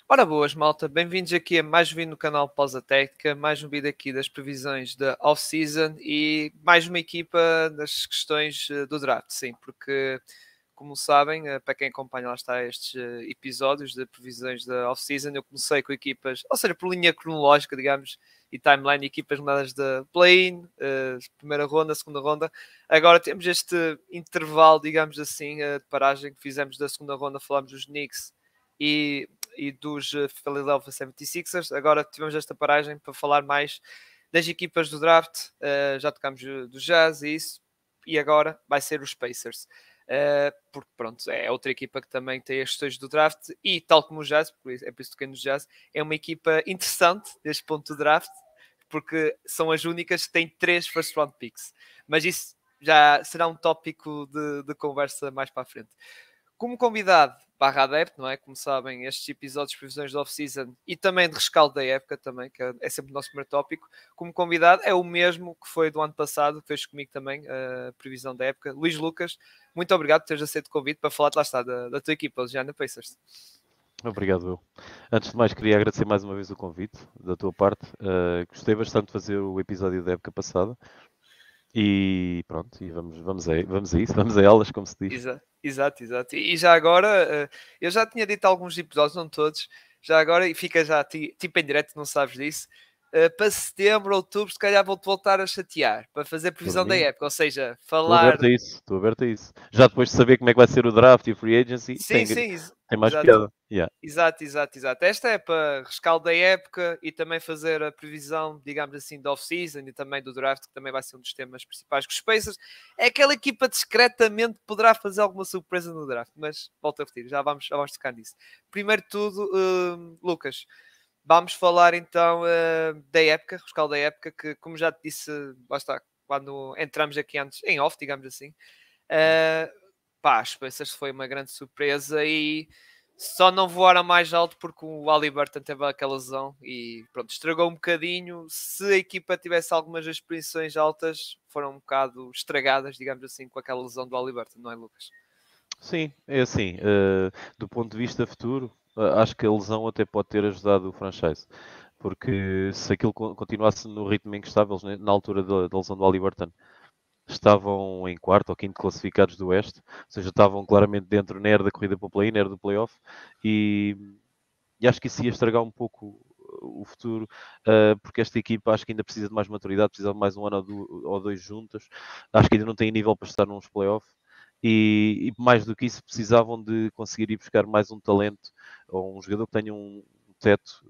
Ora boas, malta, bem-vindos aqui a mais um vídeo no canal Pausa Técnica, mais um vídeo aqui das previsões da off-season e mais uma equipa das questões do draft, sim, porque como sabem, para quem acompanha lá está estes episódios de previsões da off-season, eu comecei com equipas, ou seja, por linha cronológica, digamos, e timeline, equipas mudadas da play-in, primeira ronda, segunda ronda. Agora temos este intervalo, digamos assim, de paragem que fizemos da segunda ronda, falámos dos Knicks e dos Philadelphia 76ers. Agora tivemos esta paragem para falar mais das equipas do draft. Já tocámos do Jazz e isso. E agora vai ser os Pacers. Porque pronto, é outra equipa que também tem as questões do draft e tal como o Jazz, é por isso que toquei no Jazz, é uma equipa interessante deste ponto do draft, porque são as únicas que têm 3 first round picks. Mas isso já será um tópico de conversa mais para a frente. Como convidado barra adepto, não é? Como sabem, estes episódios de previsões de off-season e também de rescaldo da época também, que é sempre o nosso primeiro tópico, como convidado é o mesmo que foi do ano passado, que fez comigo também a previsão da época, Luís Lucas. Muito obrigado por teres aceito o convite para falar, lá está, da tua equipa, os Gianna Pacers. Obrigado, eu. Antes de mais, queria agradecer mais uma vez o convite da tua parte. Gostei bastante de fazer o episódio da época passada. E pronto, e vamos a isso, vamos a elas, como se diz. Exato. E já agora, eu já tinha dito alguns episódios, não todos, já agora, e fica já tipo em direto, não sabes disso, para setembro, outubro, se calhar vou-te voltar a chatear, para fazer Por previsão da mim, época, ou seja, estou falar... aberto a isso, estou aberto a isso. Já depois de saber como é que vai ser o draft e o free agency, Sim, tem mais exato. piada. Yeah. Exato. Esta é para rescaldo da época e também fazer a previsão, digamos assim, da off-season e também do draft, que também vai ser um dos temas principais. Que os Pacers é aquela equipa discretamente poderá fazer alguma surpresa no draft, mas volto a repetir, já vamos tocar nisso. Primeiro de tudo, Lucas, vamos falar então da época, rescaldo da época, que como já te disse, lá está, quando entramos aqui antes, em off, digamos assim, uh, pá, as Pacers foi uma grande surpresa e só não voaram mais alto porque o Haliburton teve aquela lesão e pronto, estragou um bocadinho. Se a equipa tivesse algumas aspirações altas, foram um bocado estragadas, digamos assim, com aquela lesão do Haliburton, não é, Lucas? Sim, é assim, do ponto de vista futuro, acho que a lesão até pode ter ajudado o franchise. Porque se aquilo continuasse no ritmo em que estava, eles, na altura da lesão do Haliburton, estavam em quarto ou quinto classificados do Oeste, ou seja, estavam claramente dentro, na era da corrida para o play-in, na era do playoff, e, e acho que isso ia estragar um pouco o futuro, porque esta equipa acho que ainda precisa de mais maturidade, precisa de mais um ano ou dois juntos, acho que ainda não tem nível para estar nos playoffs, e mais do que isso precisavam de conseguir ir buscar mais um talento, ou um jogador que tenha um teto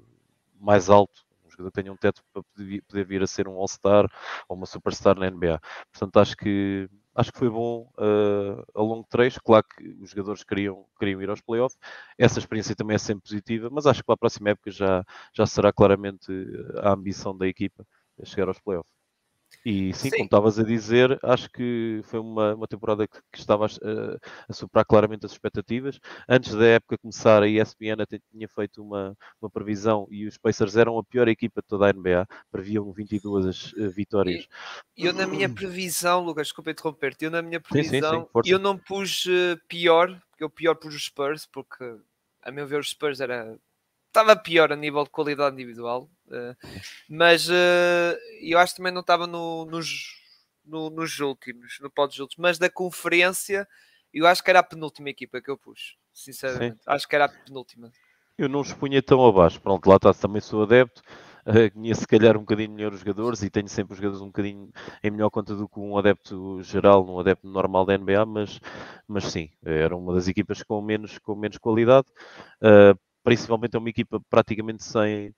mais alto, um jogador que tenha um teto para poder vir a ser um All-Star ou uma Superstar na NBA. Portanto, acho que foi bom a longo trecho. Claro que os jogadores queriam ir aos playoffs. Essa experiência também é sempre positiva, mas acho que para a próxima época já será claramente a ambição da equipa chegar aos playoffs. E sim, como Sim, estavas a dizer, acho que foi uma temporada que estava a superar claramente as expectativas. Antes da época começar, a ESPN até tinha feito uma previsão e os Pacers eram a pior equipa de toda a NBA, previam 22 vitórias. e eu na minha previsão, Lucas, desculpa interromper-te, eu na minha Sim, previsão, força. eu não pus pior, porque eu pior pus os Spurs, porque a meu ver os Spurs estava pior a nível de qualidade individual. Mas eu acho que também não estava nos últimos, no pódio dos últimos, mas da conferência eu acho que era a penúltima equipa que eu pus, Sim. sinceramente. Acho que era a penúltima. Eu não os punha tão abaixo. Pronto, lá está, também sou adepto. Conheço se calhar um bocadinho melhor os jogadores e tenho sempre os jogadores um bocadinho em melhor conta do que um adepto geral, um adepto normal da NBA, mas sim, era uma das equipas com menos qualidade. Principalmente é uma equipa praticamente sem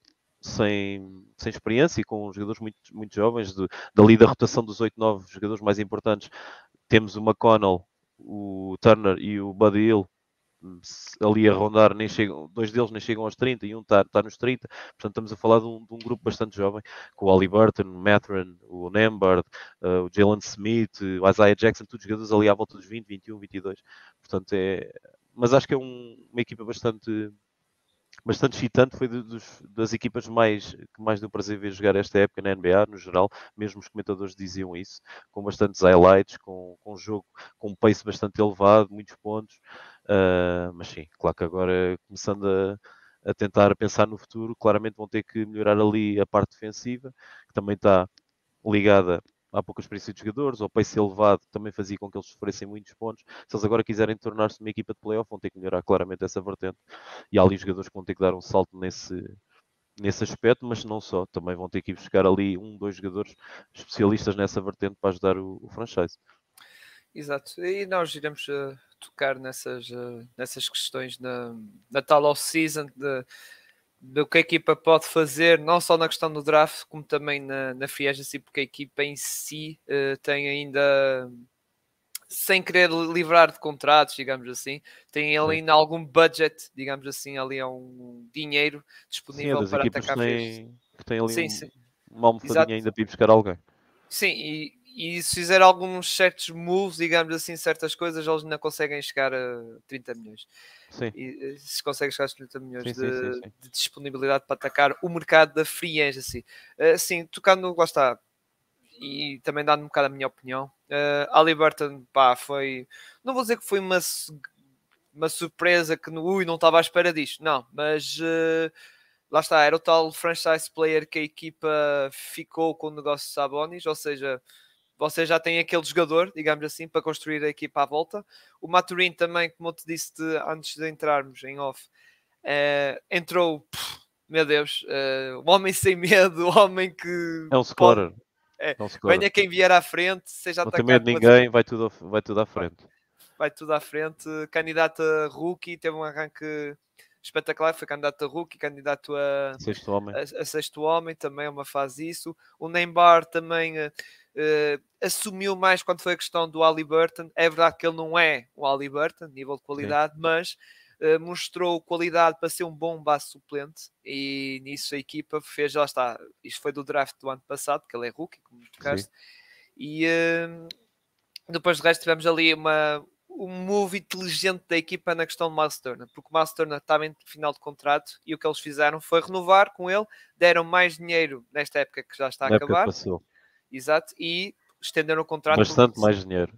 experiência e com jogadores muito jovens. Dali da rotação dos 8, 9 jogadores mais importantes, temos o McConnell, o Turner e o Buddy Hill ali a rondar, nem chegam, dois deles nem chegam aos 30 e um está nos 30, portanto estamos a falar de um grupo bastante jovem, com o Haliburton, o Mathurin, o Nembhard, o Jalen Smith, o Isaiah Jackson, todos jogadores ali à volta dos 20, 21, 22, portanto mas acho que é uma equipa bastante excitante, foi das equipas que mais deu prazer ver jogar esta época na NBA, no geral, mesmo os comentadores diziam isso, com bastantes highlights, com um jogo com um pace bastante elevado, muitos pontos, mas sim, claro que agora começando a tentar pensar no futuro, claramente vão ter que melhorar ali a parte defensiva, que também está ligada à pouca experiência de jogadores, ao pace elevado, também fazia com que eles sofressem muitos pontos. Se eles agora quiserem tornar-se uma equipa de playoff, vão ter que melhorar claramente essa vertente. E há ali jogadores que vão ter que dar um salto nesse aspecto, mas não só. Também vão ter que ir buscar ali dois jogadores especialistas nessa vertente para ajudar o franchise. Exato, e nós iremos tocar nessas questões na tal off-season, do que a equipa pode fazer, não só na questão do draft, como também na free agency, porque a equipa em si tem ainda, sem querer livrar de contratos, digamos assim, tem ainda algum budget, digamos assim, ali é um dinheiro disponível das para equipas atacar free. que têm ali Sim. uma almofadinha ainda para ir buscar alguém. Sim, e se fizer alguns certos moves, digamos assim, certas coisas, eles ainda conseguem chegar a 30 milhões. Sim. E se conseguem chegar a 30 milhões sim. de disponibilidade para atacar o mercado da free agency. Sim, tocando, lá está, e também dando um bocado a minha opinião, Haliburton, pá, foi, não vou dizer que foi uma surpresa que não estava à espera disto, não, mas lá está, era o tal franchise player que a equipa ficou com o negócio de Sabonis, ou seja, você já tem aquele jogador, digamos assim, para construir a equipa à volta. O Maturin também, como eu te disse antes de entrarmos em off, entrou, meu Deus, um homem sem medo, um homem que é um scorer. Venha quem vier à frente, seja não tem medo de ninguém, vai tudo à frente. Vai tudo à frente. Candidato a rookie, teve um arranque espetacular, foi candidato a rookie, candidato a sexto homem, também é uma fase isso. O Neymar também assumiu mais quando foi a questão do Haliburton. É verdade que ele não é o Haliburton, nível de qualidade, mas mostrou qualidade para ser um bom base suplente e nisso a equipa fez, lá está, isto foi do draft do ano passado, que ele é rookie, como tocaste, e depois do resto tivemos ali um move inteligente da equipa na questão de Miles Turner, porque o Miles Turner estava em final de contrato e o que eles fizeram foi renovar com ele, deram mais dinheiro nesta época que já está a acabar. Passou. Exato, e estenderam o contrato. Bastante mais dinheiro.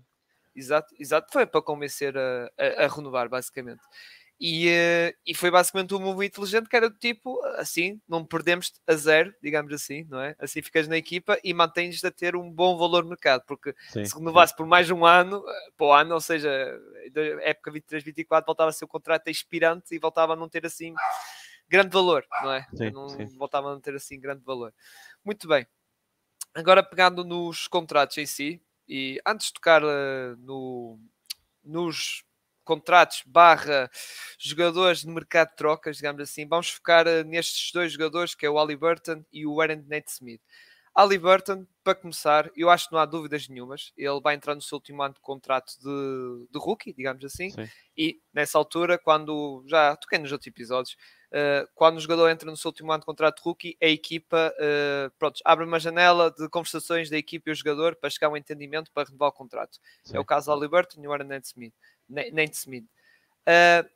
Exato, foi para convencer a renovar, basicamente. E foi basicamente um move inteligente que era do tipo, assim, não perdemos a zero, digamos assim, não é? Assim ficas na equipa e mantens a ter um bom valor de mercado, porque se renovasse por mais um ano, para o ano, ou seja, época 23-24, voltava a ser o contrato expirante e voltava a não ter assim grande valor, não é? Voltava a não ter assim grande valor. Muito bem. Agora pegando nos contratos em si, e antes de tocar nos contratos / jogadores de mercado de trocas, digamos assim, vamos focar nestes dois jogadores, que é o Haliburton e o Aaron Nesmith. Haliburton, para começar, eu acho que não há dúvidas nenhumas, ele vai entrar no seu último ano de contrato de rookie, digamos assim, e nessa altura, quando já toquei nos outros episódios, quando o jogador entra no seu último ano de contrato de rookie, a equipa abre uma janela de conversações da equipa e o jogador para chegar a um entendimento para renovar o contrato. É o caso de Haliburton e o Aaron Nate Smith.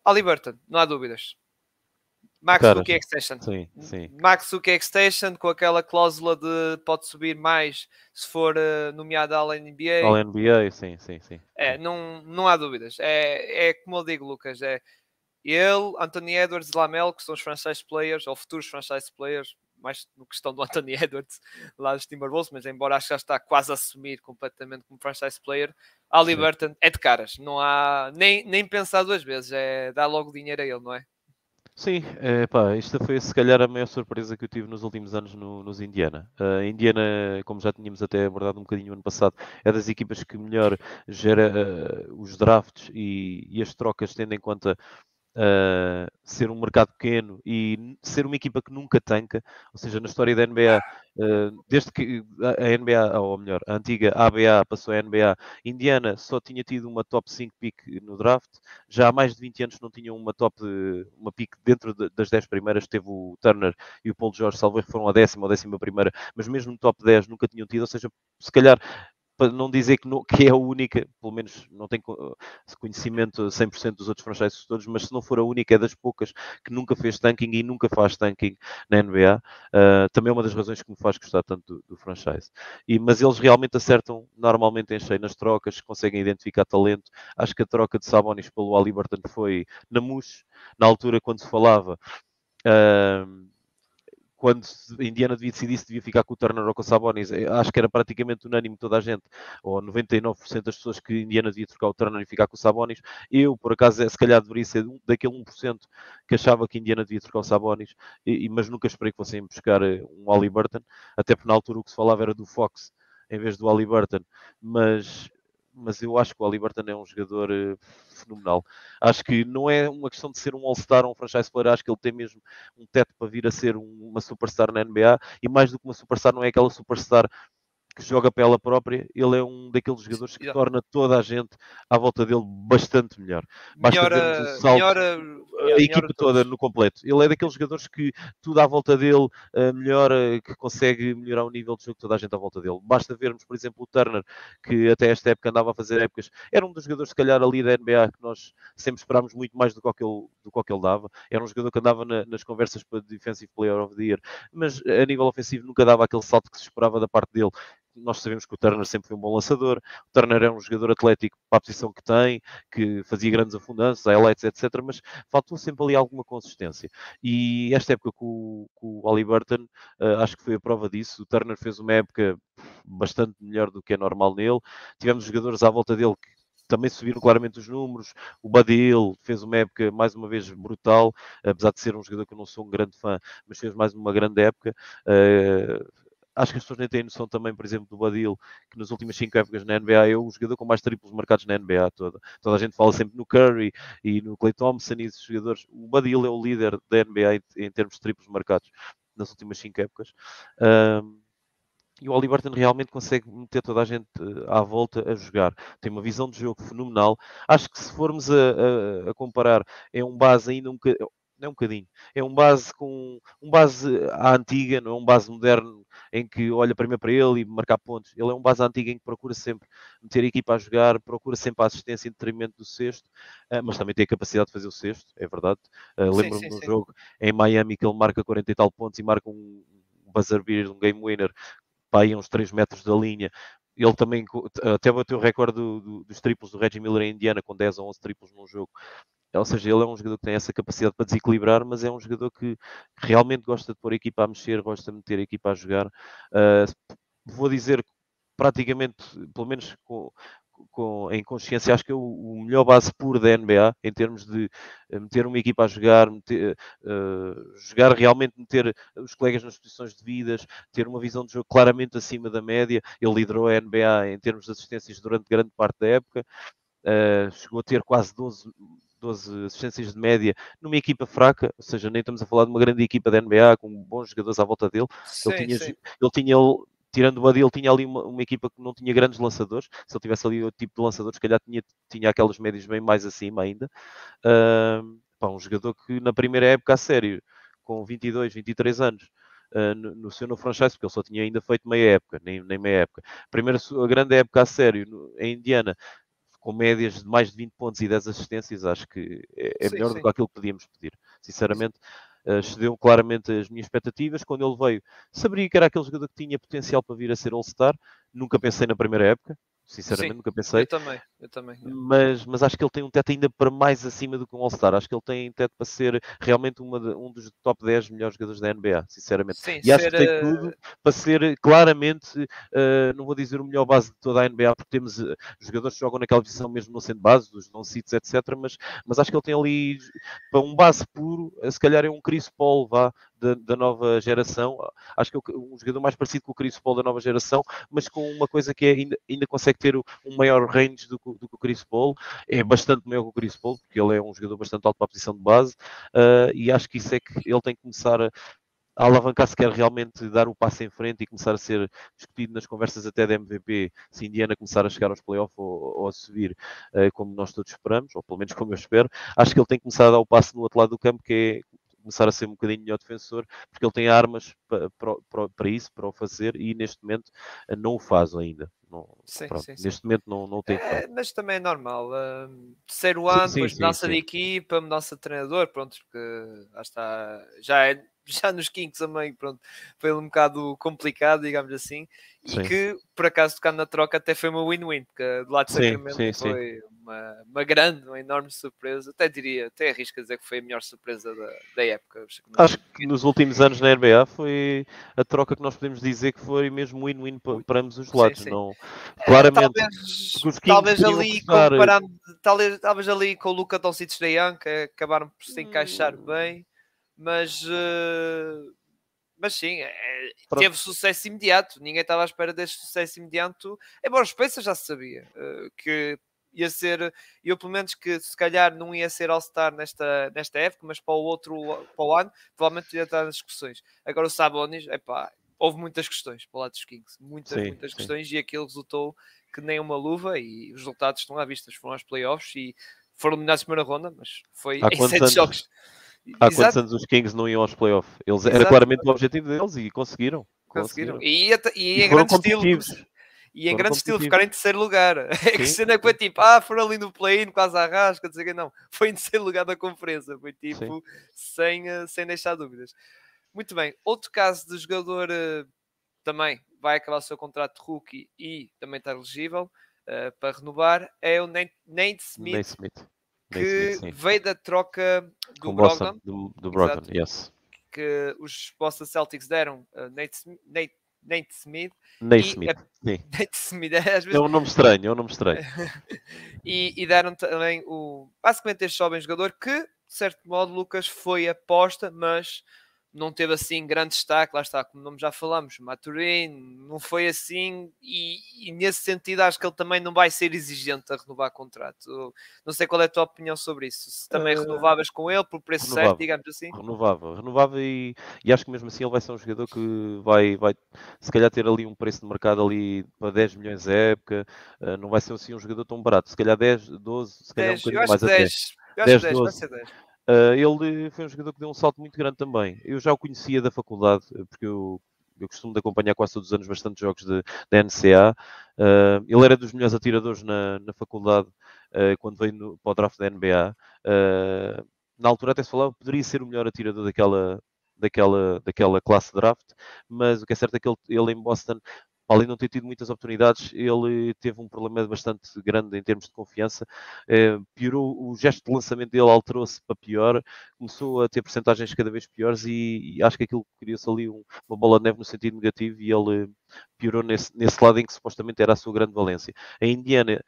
Haliburton, não há dúvidas. Max Rookie Extension. Max Rookie Extension com aquela cláusula de pode subir mais se for nomeado ao NBA. Ao NBA, sim. Não há dúvidas. É como eu digo, Lucas, ele, Anthony Edwards e Lamelo, que são os franchise players, ou futuros franchise players, mais no questão do Anthony Edwards lá dos Timberwolves, mas embora acho que já está quase a assumir completamente como franchise player, Haliburton é de caras, não há nem pensar duas vezes, dá logo dinheiro a ele, não é? Sim, isto foi se calhar a maior surpresa que eu tive nos últimos anos nos Indiana. Indiana, como já tínhamos até abordado um bocadinho no ano passado, é das equipas que melhor gera os drafts e as trocas, tendo em conta ser um mercado pequeno e ser uma equipa que nunca tanca, ou seja, na história da NBA, desde que a NBA, ou melhor, a antiga ABA passou a NBA, Indiana só tinha tido uma top 5 pick no draft, já há mais de 20 anos não tinham uma pick dentro das 10 primeiras, teve o Turner e o Paul George, salvo erro, foram a 10ª ou 11ª, mas mesmo no top 10 nunca tinham tido, ou seja, se calhar para não dizer que é a única, pelo menos não tem conhecimento 100% dos outros franchises todos, mas se não for a única, é das poucas que nunca fez tanking e nunca faz tanking na NBA. Também é uma das razões que me faz gostar tanto do franchise. Mas eles realmente acertam normalmente em cheio nas trocas, conseguem identificar talento. Acho que a troca de Sabonis pelo Haliburton foi na mousse, na altura quando se falava Quando Indiana devia ficar com o Turner ou com o Sabonis, acho que era praticamente unânime toda a gente, ou 99% das pessoas que Indiana devia trocar o Turner e ficar com o Sabonis. Eu, por acaso, se calhar deveria ser daquele 1% que achava que Indiana devia trocar o Sabonis, mas nunca esperei que fossem buscar um Haliburton, até porque na altura o que se falava era do Fox em vez do Haliburton, mas eu acho que o Haliburton é um jogador fenomenal. Acho que não é uma questão de ser um All-Star ou um franchise player, acho que ele tem mesmo um teto para vir a ser uma superstar na NBA, e mais do que uma superstar, não é aquela superstar que joga para ela própria, ele é um daqueles jogadores que torna toda a gente à volta dele bastante melhor. Basta vermos o salto, a equipa toda no completo. Ele é daqueles jogadores que tudo à volta dele melhora, que consegue melhorar o nível de jogo de toda a gente à volta dele. Basta vermos, por exemplo, o Turner, que até esta época andava a fazer épocas, era um dos jogadores, se calhar, ali da NBA, que nós sempre esperámos muito mais do que ele dava. Era um jogador que andava nas conversas para Defensive Player of the Year, mas a nível ofensivo nunca dava aquele salto que se esperava da parte dele. Nós sabemos que o Turner sempre foi um bom lançador. O Turner é um jogador atlético para a posição que tem, que fazia grandes afundanços, highlights, etc. Mas faltou sempre ali alguma consistência. E esta época com o Haliburton, acho que foi a prova disso. O Turner fez uma época bastante melhor do que é normal nele. Tivemos jogadores à volta dele que também subiram claramente os números. O Buddy Hield fez uma época, mais uma vez, brutal, apesar de ser um jogador que eu não sou um grande fã, mas fez mais uma grande época. Acho que as pessoas nem têm noção também, por exemplo, do Badil, que nas últimas 5 épocas na NBA é o jogador com mais triplos marcados na NBA toda. Toda a gente fala sempre no Curry e no Klay Thompson e esses jogadores. O Badil é o líder da NBA em termos de triplos marcados nas últimas 5 épocas. E o Haliburton realmente consegue meter toda a gente à volta a jogar. Tem uma visão de jogo fenomenal. Acho que se formos a comparar, é um base ainda um bocadinho. Não é um bocadinho. É um base com um base à antiga, não é um base moderno em que olha primeiro para ele e marcar pontos. Ele é um base antiga em que procura sempre meter a equipa a jogar, procura sempre a assistência em detrimento do sexto, mas também tem a capacidade de fazer o sexto, é verdade. Lembro-me de um jogo em Miami que ele marca 40 e tal pontos e marca um buzzer beater, um game winner, para aí uns 3 metros da linha. Ele também até bateu o recorde dos triplos do Reggie Miller em Indiana, com 10 ou 11 triplos num jogo. Ou seja, ele é um jogador que tem essa capacidade para desequilibrar, mas é um jogador que realmente gosta de pôr a equipa a mexer, gosta de meter a equipa a jogar. Vou dizer praticamente, pelo menos em consciência, acho que é o melhor base puro da NBA, em termos de meter uma equipa a jogar, jogar realmente, meter os colegas nas posições devidas, ter uma visão de jogo claramente acima da média. Ele liderou a NBA em termos de assistências durante grande parte da época. Chegou a ter quase 12 assistências de média numa equipa fraca, ou seja, nem estamos a falar de uma grande equipa da NBA com bons jogadores à volta dele. Ele tinha, tirando o Buddy, ele tinha ali uma equipa que não tinha grandes lançadores. Se ele tivesse ali outro tipo de lançadores, se calhar tinha aquelas médias bem mais acima ainda. Um jogador que na primeira época a sério, com 22, 23 anos, no seu novo franchise, porque ele só tinha ainda feito meia época, nem meia época. A grande época a sério em Indiana, com médias de mais de 20 pontos e 10 assistências, acho que é melhor do que aquilo que podíamos pedir. Sinceramente, excedeu claramente as minhas expectativas. Quando ele veio, sabia que era aquele jogador que tinha potencial para vir a ser All-Star. Nunca pensei na primeira época. Sinceramente, nunca pensei. Eu também. Mas acho que ele tem um teto ainda para mais acima do que um All-Star. Acho que ele tem teto para ser realmente um dos top 10 melhores jogadores da NBA, sinceramente. E acho que tem tudo para ser claramente, não vou dizer o melhor base de toda a NBA, porque temos jogadores que jogam naquela posição mesmo não sendo base, dos non-seats, etc. Mas acho que ele tem ali, para um base puro, se calhar é um Chris Paul, da nova geração. Acho que é um jogador mais parecido com o Chris Paul da nova geração, mas com uma coisa que ainda consegue ter um maior range do que o Chris Paul. É bastante maior que o Chris Paul, porque ele é um jogador bastante alto para a posição de base, e acho que isso é que ele tem que começar a alavancar se quer realmente dar o passo em frente e começar a ser discutido nas conversas até da MVP, se Indiana começar a chegar aos playoffs ou a subir, como nós todos esperamos, ou pelo menos como eu espero. Acho que ele tem que começar a dar o passo no outro lado do campo, que é começar a ser um bocadinho melhor defensor, porque ele tem armas para isso, para o fazer, e neste momento não o faz ainda. Neste momento não tem feito. Mas também é normal. Terceiro ano, depois mudança de equipa, mudança de treinador, pronto, porque já está. já nos Kings também, pronto, foi um bocado complicado, digamos assim, e Sim. que, por acaso, tocando na troca, até foi uma win-win, porque do lado de Sacramento foi uma grande, uma enorme surpresa, até arrisco a dizer que foi a melhor surpresa da época. Acho que nos últimos anos na NBA foi a troca que nós podemos dizer que foi mesmo win-win para ambos os lados. Sim. Não, claramente, porque os Kings talvez queriam ali apostar... comparando, talvez ali com o Luka Doncic da Young, que acabaram por se encaixar bem, mas sim, teve sucesso imediato. Ninguém estava à espera deste sucesso imediato, embora o Spencer já se sabia que ia ser, eu pelo menos que se calhar não ia ser All-Star nesta época, mas para o ano, provavelmente ia estar nas discussões. Agora o Sabonis, houve muitas questões para o lado dos Kings, muitas questões, e aquilo resultou que nem uma luva, e os resultados estão à vista, foram aos playoffs e foram eliminados na primeira ronda, mas foi em 7 jogos. Há quantos anos os Kings não iam aos playoffs? Era claramente o objetivo deles e conseguiram. E em foram grande estilo. E em grande estilo, ficaram em terceiro lugar. É que cena que foi tipo, foram ali no play-in, quase à rasca, dizer que não. Foi em terceiro lugar da conferência. Foi tipo, sem deixar dúvidas. Muito bem. Outro caso de jogador também vai acabar o seu contrato de rookie e também está elegível para renovar, é o Nate Smith. Que veio da troca do Brogdon. Do Brogdon, yes. Que os Boston Celtics deram Nate Smith. Nate Smith. Às vezes... É um nome estranho. e deram também basicamente este jovem jogador que, de certo modo, Lucas, foi aposta, mas não teve assim grande destaque. Lá está, como nome já falamos, Maturin, não foi assim, e nesse sentido acho que ele também não vai ser exigente a renovar contrato. Não sei qual é a tua opinião sobre isso. Se também renovavas com ele por preço certo, digamos assim. Renovava e acho que mesmo assim ele vai ser um jogador que vai se calhar ter ali um preço de mercado ali para 10 milhões a época. Não vai ser assim um jogador tão barato, se calhar 10, 12, se calhar 10, um bocadinho mais até. 10, 12. Vai ser 10. Ele foi um jogador que deu um salto muito grande também. Eu já o conhecia da faculdade, porque eu costumo de acompanhar quase todos os anos bastante jogos da NCAA. Ele era dos melhores atiradores na faculdade quando veio para o draft da NBA. Na altura até se falava que poderia ser o melhor atirador daquela classe de draft, mas o que é certo é que ele em Boston, além de não ter tido muitas oportunidades, ele teve um problema bastante grande em termos de confiança. Piorou o gesto de lançamento dele, alterou-se para pior, começou a ter percentagens cada vez piores e acho que aquilo criou-se ali uma bola de neve no sentido negativo e ele piorou nesse lado em que supostamente era a sua grande valência. A Indiana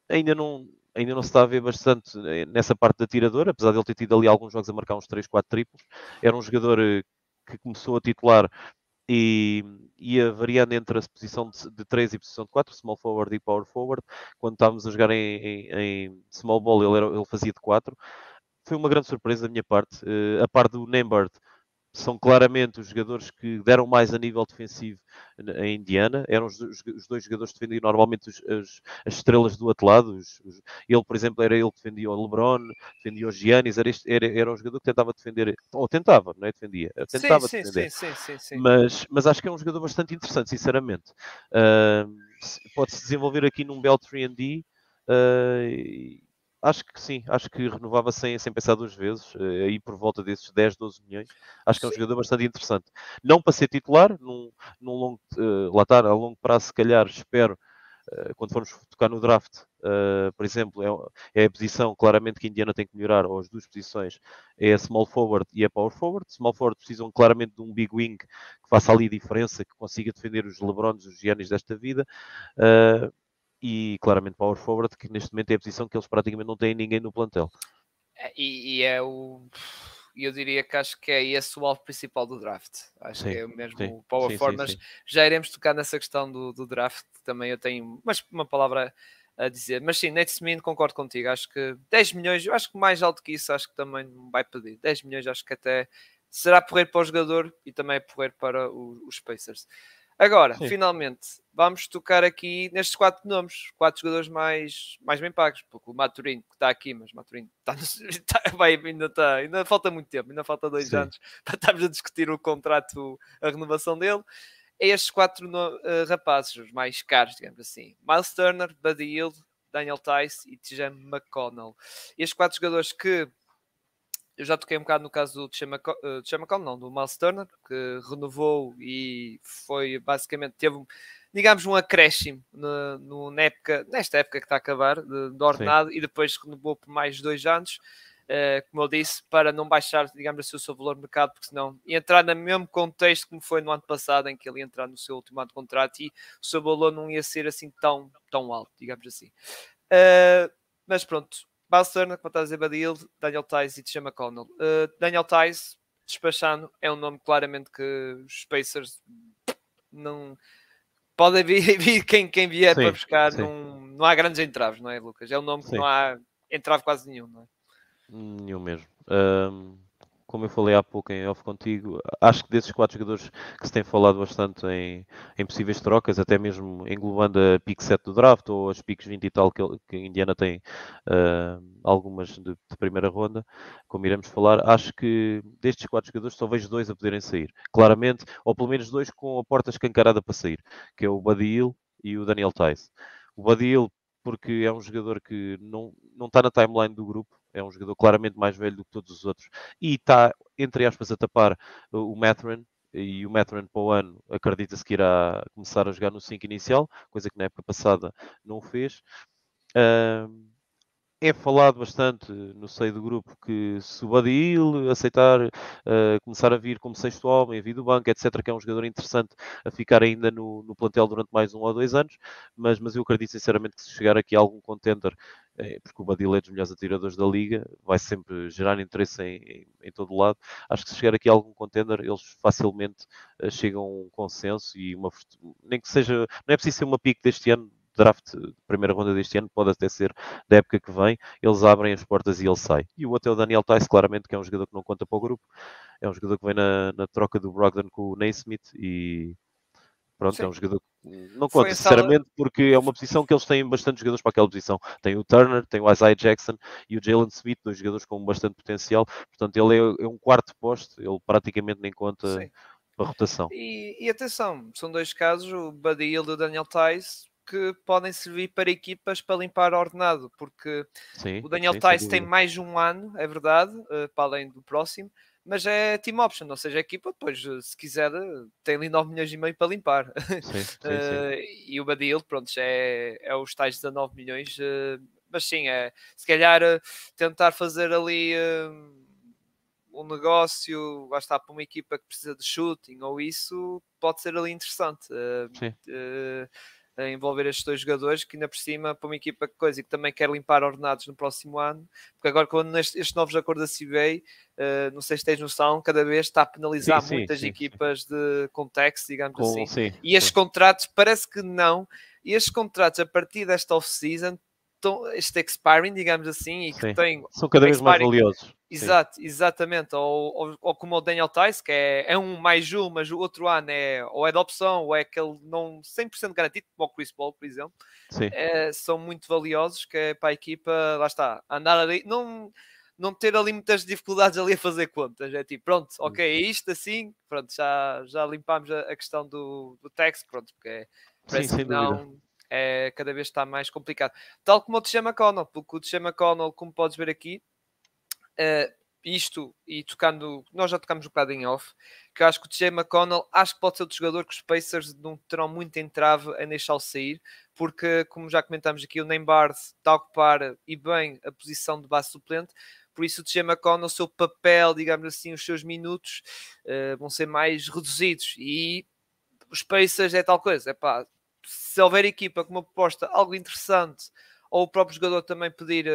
ainda não se está a ver bastante nessa parte da tiradora, apesar de ele ter tido ali alguns jogos a marcar uns 3, 4 triplos. Era um jogador que começou a titular e ia variando entre a posição de 3 e a posição de 4, small forward e power forward. Quando estávamos a jogar em small ball, ele fazia de 4. Foi uma grande surpresa da minha parte. A par do Nembhard, são claramente os jogadores que deram mais a nível defensivo em Indiana. Eram os dois jogadores que defendiam normalmente as estrelas do outro lado. Ele, por exemplo, era ele que defendia o LeBron, defendia o Giannis. Era um jogador que tentava defender, ou tentava, não é? Tentava defender. Sim. Mas acho que é um jogador bastante interessante, sinceramente. Pode-se desenvolver aqui num belo 3&D. Acho que sim, acho que renovava sem pensar duas vezes, aí por volta desses 10, 12 milhões. Acho que é um jogador bastante interessante. Não para ser titular, num longo, lá está, a longo prazo, se calhar, espero, quando formos tocar no draft, por exemplo, é a posição claramente que a Indiana tem que melhorar, ou as duas posições, é a small forward e a power forward. Small forward precisam claramente de um big wing que faça ali diferença, que consiga defender os LeBrons, os Giannis desta vida. E claramente power forward, que neste momento é a posição que eles praticamente não têm ninguém no plantel. Eu diria que acho que é esse o alvo principal do draft. Acho que é mesmo o power forward, mas sim. já iremos tocar nessa questão do draft. Também eu tenho uma palavra a dizer. Mas sim, Nate Smith, concordo contigo. Acho que 10 milhões, eu acho que mais alto que isso, acho que também não vai pedir. 10 milhões, acho que até será porreiro para o jogador e também é porreiro para os Pacers. Agora, finalmente, vamos tocar aqui nestes 4 nomes, 4 jogadores mais bem pagos, porque o Maturin que está aqui, mas Maturin ainda falta muito tempo, ainda falta 2 anos para estarmos a discutir o contrato, a renovação dele. É estes 4 rapazes, os mais caros, digamos assim: Miles Turner, Buddy Hield, Daniel Tice e TJ McConnell. Estes 4 jogadores que eu já toquei um bocado no caso do Chamaco, não, do Miles Turner, que renovou e foi basicamente, teve, digamos, um acréscimo nesta época que está a acabar, de Sim. ordenado, e depois renovou por mais 2 anos, como eu disse, para não baixar, digamos assim, o seu valor de mercado, porque senão ia entrar no mesmo contexto como foi no ano passado, em que ele ia entrar no seu último ano de contrato e o seu valor não ia ser assim tão alto, digamos assim. Mas pronto, Miles Turner, como está a dizer, Buddy Hield, Daniel Tice e T.J. McConnell. Daniel Tice, despachando, é um nome claramente que os Pacers não... Podem vir quem vier para Sim, buscar, sim, não há grandes entraves, não é, Lucas? É um nome que sim. não há entrave quase nenhum, não é? Nenhum mesmo. Como eu falei há pouco em off contigo, acho que desses 4 jogadores que se tem falado bastante em possíveis trocas, até mesmo englobando a pick 7 do draft ou as picks 20 e tal que a Indiana tem, algumas de primeira ronda, como iremos falar, acho que destes 4 jogadores só vejo 2 a poderem sair, claramente, ou pelo menos 2 com a porta escancarada para sair, que é o Buddy Hield e o Daniel Theis. O Buddy Hield porque é um jogador que não está na timeline do grupo, é um jogador claramente mais velho do que todos os outros e está, entre aspas, a tapar o Mathurin. E o Mathurin para o ano acredita-se que irá começar a jogar no 5 inicial, coisa que na época passada não o fez. É falado bastante no seio do grupo que se o Badil aceitar começar a vir como sexto homem, a vir do banco, etc., que é um jogador interessante a ficar ainda no plantel durante mais 1 ou 2 anos, mas eu acredito sinceramente que se chegar aqui algum contender, porque o Badil é dos melhores atiradores da liga, vai sempre gerar interesse em todo o lado, acho que se chegar aqui algum contender, eles facilmente chegam a um consenso e nem que seja, não é preciso ser uma pique deste ano, draft, primeira ronda deste ano, pode até ser da época que vem, eles abrem as portas e ele sai. E o outro é o Daniel Tice, claramente, que é um jogador que não conta para o grupo, é um jogador que vem na troca do Brogdon com o Naismith e pronto, é Sim, um jogador que não foi conta, a sala. sinceramente, porque é uma posição que eles têm bastante jogadores para aquela posição. Tem o Turner, tem o Isaiah Jackson e o Jalen Smith, 2 jogadores com bastante potencial. Portanto, ele é um quarto posto, ele praticamente nem conta Sim. para rotação. E atenção, são 2 casos, o Buddy Hield e o Daniel Tice, que podem servir para equipas para limpar ordenado, porque Sim, o Daniel sim, sem Tice tem dúvida. mais 1 ano, é verdade, para além do próximo, mas é team option, ou seja, a equipa depois, se quiser, tem ali 9 milhões e meio para limpar. Sim, sim, sim. E o Buddy Hield, pronto, já é os tais 19 milhões, mas sim, se calhar tentar fazer ali um negócio, lá está, para uma equipa que precisa de shooting ou isso, pode ser ali interessante. Sim. Envolver estes 2 jogadores que ainda por cima para uma equipa que coisa e que também quer limpar ordenados no próximo ano, porque agora quando estes novos acordos da CBA, não sei se tens noção, cada vez está a penalizar Sim, muitas sim, sim. equipas de contexto, digamos assim, Sim, e estes sim. contratos parece que não, e estes contratos a partir desta off-season, este expiring, digamos assim, e que Sim. tem São cada vez mais expiring. valiosos. Sim. Exato, exatamente. Ou como o Daniel Tice, que é um mais um, mas o outro ano ou é de opção, ou é aquele não 100% garantido, como o Chris Paul, por exemplo. Sim. São muito valiosos, que é para a equipa, lá está, andar ali, não ter ali muitas dificuldades ali a fazer contas. É tipo, pronto, ok, é isto assim, pronto, já limpámos a questão do tax, pronto, porque Sim, parece que sem dúvida. não, cada vez está mais complicado. Tal como o T.J. McConnell, porque o T.J. McConnell, como podes ver aqui, isto e tocando, nós já tocamos um bocado em off, que eu acho que o T.J. McConnell acho que pode ser outro jogador que os Pacers não terão muito entrave em deixá-lo sair, porque como já comentámos aqui, o Nembhard está a ocupar e bem a posição de base suplente, por isso o T.J. McConnell, o seu papel, digamos assim, os seus minutos vão ser mais reduzidos e os Pacers é tal coisa, é pá, se houver equipa com uma proposta algo interessante ou o próprio jogador também pedir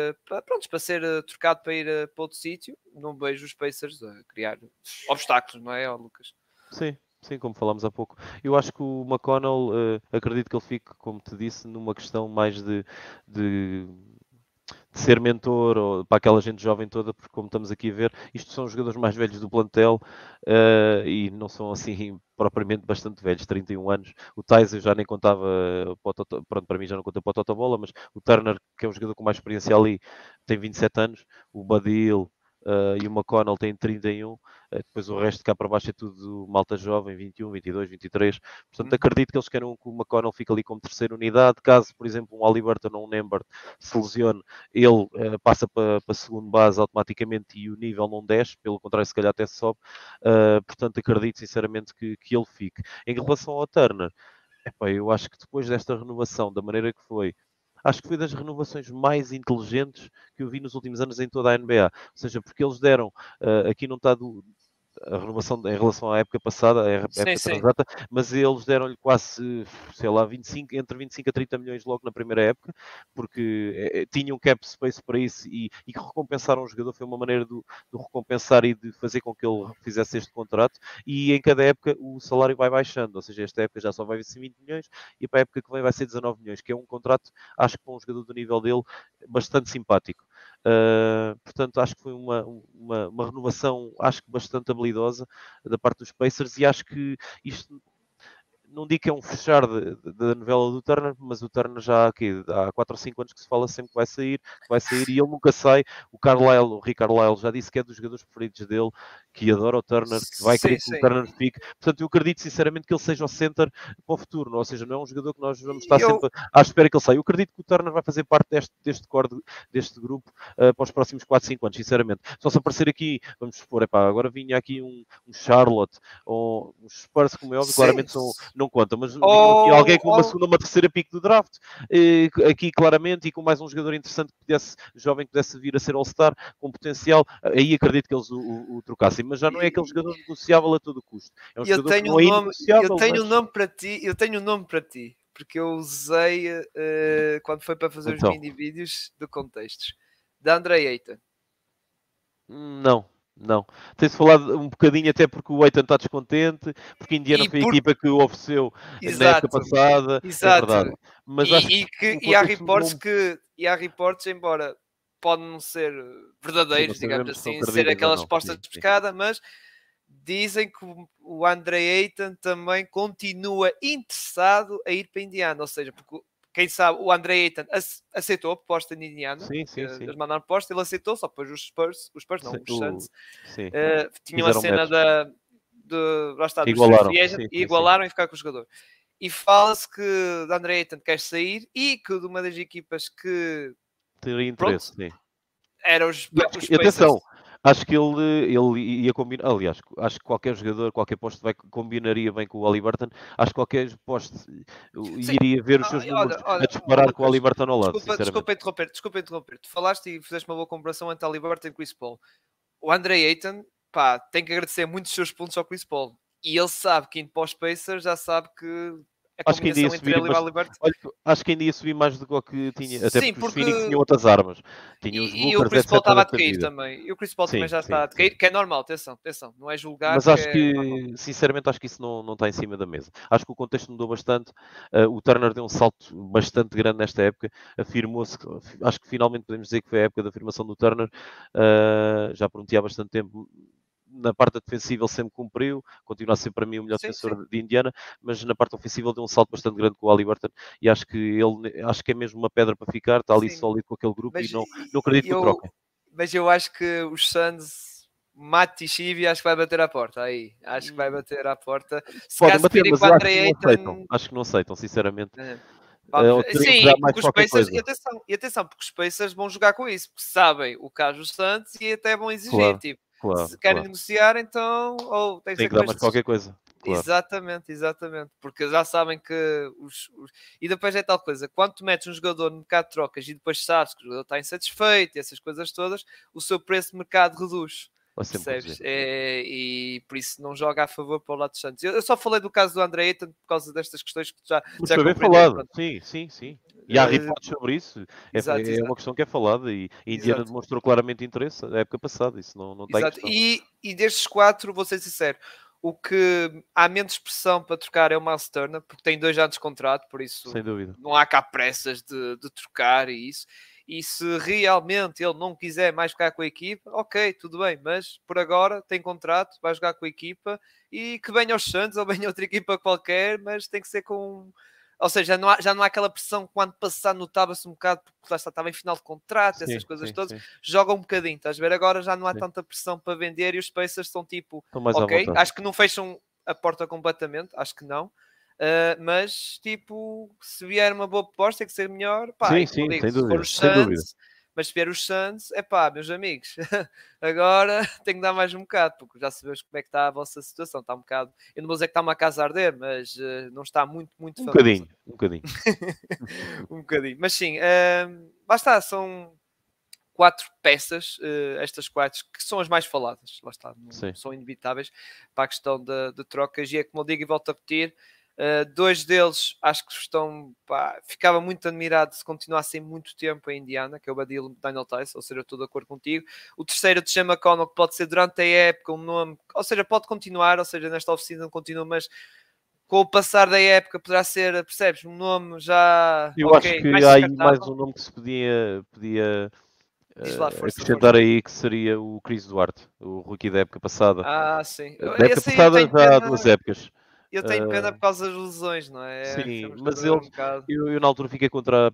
para ser trocado para ir para outro sítio, não vejo os Pacers a criar obstáculos, não é, Lucas? Sim, sim, como falámos há pouco. Eu acho que o McConnell, acredito que ele fique, como te disse, numa questão mais de de ser mentor ou para aquela gente jovem toda, porque como estamos aqui a ver, isto são os jogadores mais velhos do plantel e não são assim propriamente bastante velhos, 31 anos. O Tyson já nem contava, pronto, para mim já não conta para o Totobola, mas o Turner, que é um jogador com mais experiência ali, tem 27 anos. O Badil e o McConnell têm 31. depois o resto cá para baixo é tudo malta jovem, 21, 22, 23. Portanto, Uhum. acredito que eles queiram que o McConnell fique ali como terceira unidade. Caso, por exemplo, um Haliburton ou um Nembert se lesione, ele passa para segundo base automaticamente e o nível não desce, pelo contrário, se calhar até sobe. Portanto, acredito sinceramente que ele fique. Em relação ao Turner, epá, eu acho que depois desta renovação, da maneira que foi, acho que foi das renovações mais inteligentes que eu vi nos últimos anos em toda a NBA. Ou seja, porque eles deram, aqui não está a renovação em relação à época passada, à Sim, época sim. transata, mas eles deram-lhe quase, sei lá, 25, entre 25 a 30 milhões logo na primeira época, porque tinham cap space para isso e que recompensaram o jogador, foi uma maneira de recompensar e de fazer com que ele fizesse este contrato, e em cada época o salário vai baixando, ou seja, esta época já só vai ser 20 milhões e para a época que vem vai ser 19 milhões, que é um contrato, acho que para um jogador do nível dele, bastante simpático. Portanto, acho que foi uma renovação, acho que bastante habilidosa da parte dos Pacers e acho que isto não digo que é um fechar da novela do Turner, mas o Turner já há 4 ou 5 anos que se fala sempre que vai sair e ele nunca sai. O Rick Carlisle já disse que é dos jogadores preferidos dele, que adora o Turner, que vai querer Sim, que o sim. Turner fique. Portanto, eu acredito sinceramente que ele seja o center para o futuro, não? Ou seja, não é um jogador que nós vamos estar Eu, sempre à espera que ele saia. Eu acredito que o Turner vai fazer parte deste core, deste grupo para os próximos 4, 5 anos, sinceramente. Só se aparecer aqui, vamos supor, agora vinha aqui um Charlotte ou um Spurs, como é óbvio, sim. claramente não conta, mas vinha aqui alguém Ou, com uma segunda, uma terceira pick do draft, aqui claramente, e com mais um jogador interessante que pudesse, jovem que pudesse vir a ser All-Star, com potencial, aí acredito que eles o trocassem, mas já não é aquele jogador negociável a todo custo. É um eu jogador que tenho não um é nome, eu inegociável, tenho um mas... nome para ti, eu tenho um nome para ti, porque eu usei quando foi para fazer os Então, mini vídeos de contextos. Da Andre Ayton. não. Não. Tem-se falado um bocadinho até porque o Eitan está descontente, porque a Indiana E foi a por equipa que o ofereceu na época exato, passada, é exato. verdade. Mas acho que o E há contexto reportes mudou, que e há reportes, embora podem não ser sim, não verdadeiros, digamos sabemos se são assim, ser credíveis ou aquelas não. postas Sim, de sim. pescada, mas dizem que o Andre Ayton também continua interessado a ir para Indiana, ou seja, porque quem sabe o Andre Ayton aceitou a proposta de Indiana, Sim, sim, sim. eles mandaram proposta, ele aceitou, só depois os Spurs não, Sim, os Suns sim. tinham a Fizeram cena match. lá está, dos Igualaram. free agent Sim, e sim, sim. igualaram e ficar com o jogador. E fala-se que o Andre Ayton quer sair e que de uma das equipas que, Teria pronto, interesse, sim. eram E os atenção, Pacers. acho que ele ia combinar. Aliás, acho que qualquer jogador, qualquer posto combinaria bem com o Haliburton. Acho que qualquer posto Sim, iria ver os seus números a ó, disparar com o Lucas, Haliburton ao lado, sinceramente. desculpa interromper. Tu falaste e fizeste uma boa comparação entre a Liberty e Chris Paul. O Andre Ayton, pá, tem que agradecer muitos seus pontos ao Chris Paul. E ele sabe que indo para os Pacers já sabe que a Acho que ainda ia combinação entre subir, ele e o mas Haliburton. olha, acho que ainda ia subir mais do que o que tinha, até Sim, porque os porque. Phoenix tinham outras armas. Tinham os E o Bookers, Chris Paul etc. estava a dessa decair vida. também. E o Chris Paul também Sim, já está sim, a sim. decair, que é normal, atenção. Não é julgar Mas que acho é normal. que, sinceramente, acho que isso não está em cima da mesa. Acho que o contexto mudou bastante. O Turner deu um salto bastante grande nesta época. Afirmou-se, acho que finalmente podemos dizer que foi a época da afirmação do Turner. Já prometia há bastante tempo. Na parte defensiva ele sempre cumpriu, continua a ser para mim o melhor Sim, sim. defensor de Indiana, mas na parte ofensiva ele deu um salto bastante grande com o Haliburton e acho que é mesmo uma pedra para ficar, está ali Sim, sólido com aquele grupo e mas não acredito que o eu, troquem. mas eu acho que os Suns, Mati Chibi, acho que vai bater à porta. Aí, acho que vai Hum, bater à porta. Se Podem caso bater, virem mas com o eu acho Andre que não aceitam. Ayton, Acho que não aceitam, sinceramente. vamos Ou ver. teriam que dar Sim, mais porque os qualquer Pacers, coisa. e atenção, porque os Pacers vão jogar com isso, porque sabem o caso dos Suns e até vão exigir, Claro, tipo, claro, se querem claro. negociar, então, ou tem que Tem ser que com dar mais estes. qualquer coisa. Claro. Exatamente, porque já sabem que E depois é tal coisa, quando tu metes um jogador no mercado de trocas e depois sabes que o jogador está insatisfeito e essas coisas todas, o seu preço de mercado reduz. Vai sempre Percebes? reduzir. E por isso não joga a favor para o lado dos Santos. Eu só falei do caso do André Ayton por causa destas questões que tu Mas já foi bem compreendes. falado. Pronto. Sim, sim, sim. E há Uh, reportes sobre isso. exato, É uma exato, questão que é falada e a Indiana exato. demonstrou claramente interesse na época passada. Isso não está em Exato. questão. E destes quatro, vou ser sincero, o que há menos pressão para trocar é o Miles Turner, porque tem 2 anos de contrato, por Sem isso dúvida. não há cá pressas de trocar e isso. E se realmente ele não quiser mais ficar com a equipa, ok, tudo bem, mas por agora tem contrato, vai jogar com a equipa e que venha aos Santos ou venha outra equipa qualquer, mas tem que ser com Ou seja, já não há aquela pressão quando passar, notava-se um bocado, porque lá estava em final de contrato, essas coisas todas, joga um bocadinho, estás a ver? Agora já não há tanta pressão para vender e os Pacers são tipo, ok, acho que não fecham a porta completamente, acho que não. Mas tipo, se vier uma boa proposta, tem que ser melhor. Pá, sim, e como digo, sem se for dúvida, os sem dúvida. Suns, mas se vier os Suns, é pá, meus amigos, agora tenho que dar mais um bocado, porque já sabemos como é que está a vossa situação. Está um bocado, eu não vou dizer que está uma casa a arder, mas não está muito, muito famosa. Um bocadinho. Um bocadinho. Mas sim, lá está, são 4 peças, estas 4 que são as mais faladas, lá está, não são inevitáveis para a questão de trocas, e é como eu digo e volto a repetir, 2 deles acho que estão, pá, ficava muito admirado se continuassem muito tempo em Indiana, que é o Badil Daniel Tice, ou seja, eu estou de acordo contigo. O terceiro, de Chama McConnell, que pode ser durante a época um nome, ou seja, pode continuar, ou seja, nesta off-season continua, mas com o passar da época poderá ser, percebes, um nome já, eu ok, acho que mais há aí mais descartável. um nome que se podia Diz lá, força, acrescentar força. aí, que seria o Chris Duarte, o rookie da época passada. Ah, sim. Da época Esse aí eu passada tenho já há pena, 2 épocas. eu tenho pena por causa das lesões, não é? É Sim, um mas jogador um eles, bocado. eu na altura fiquei contra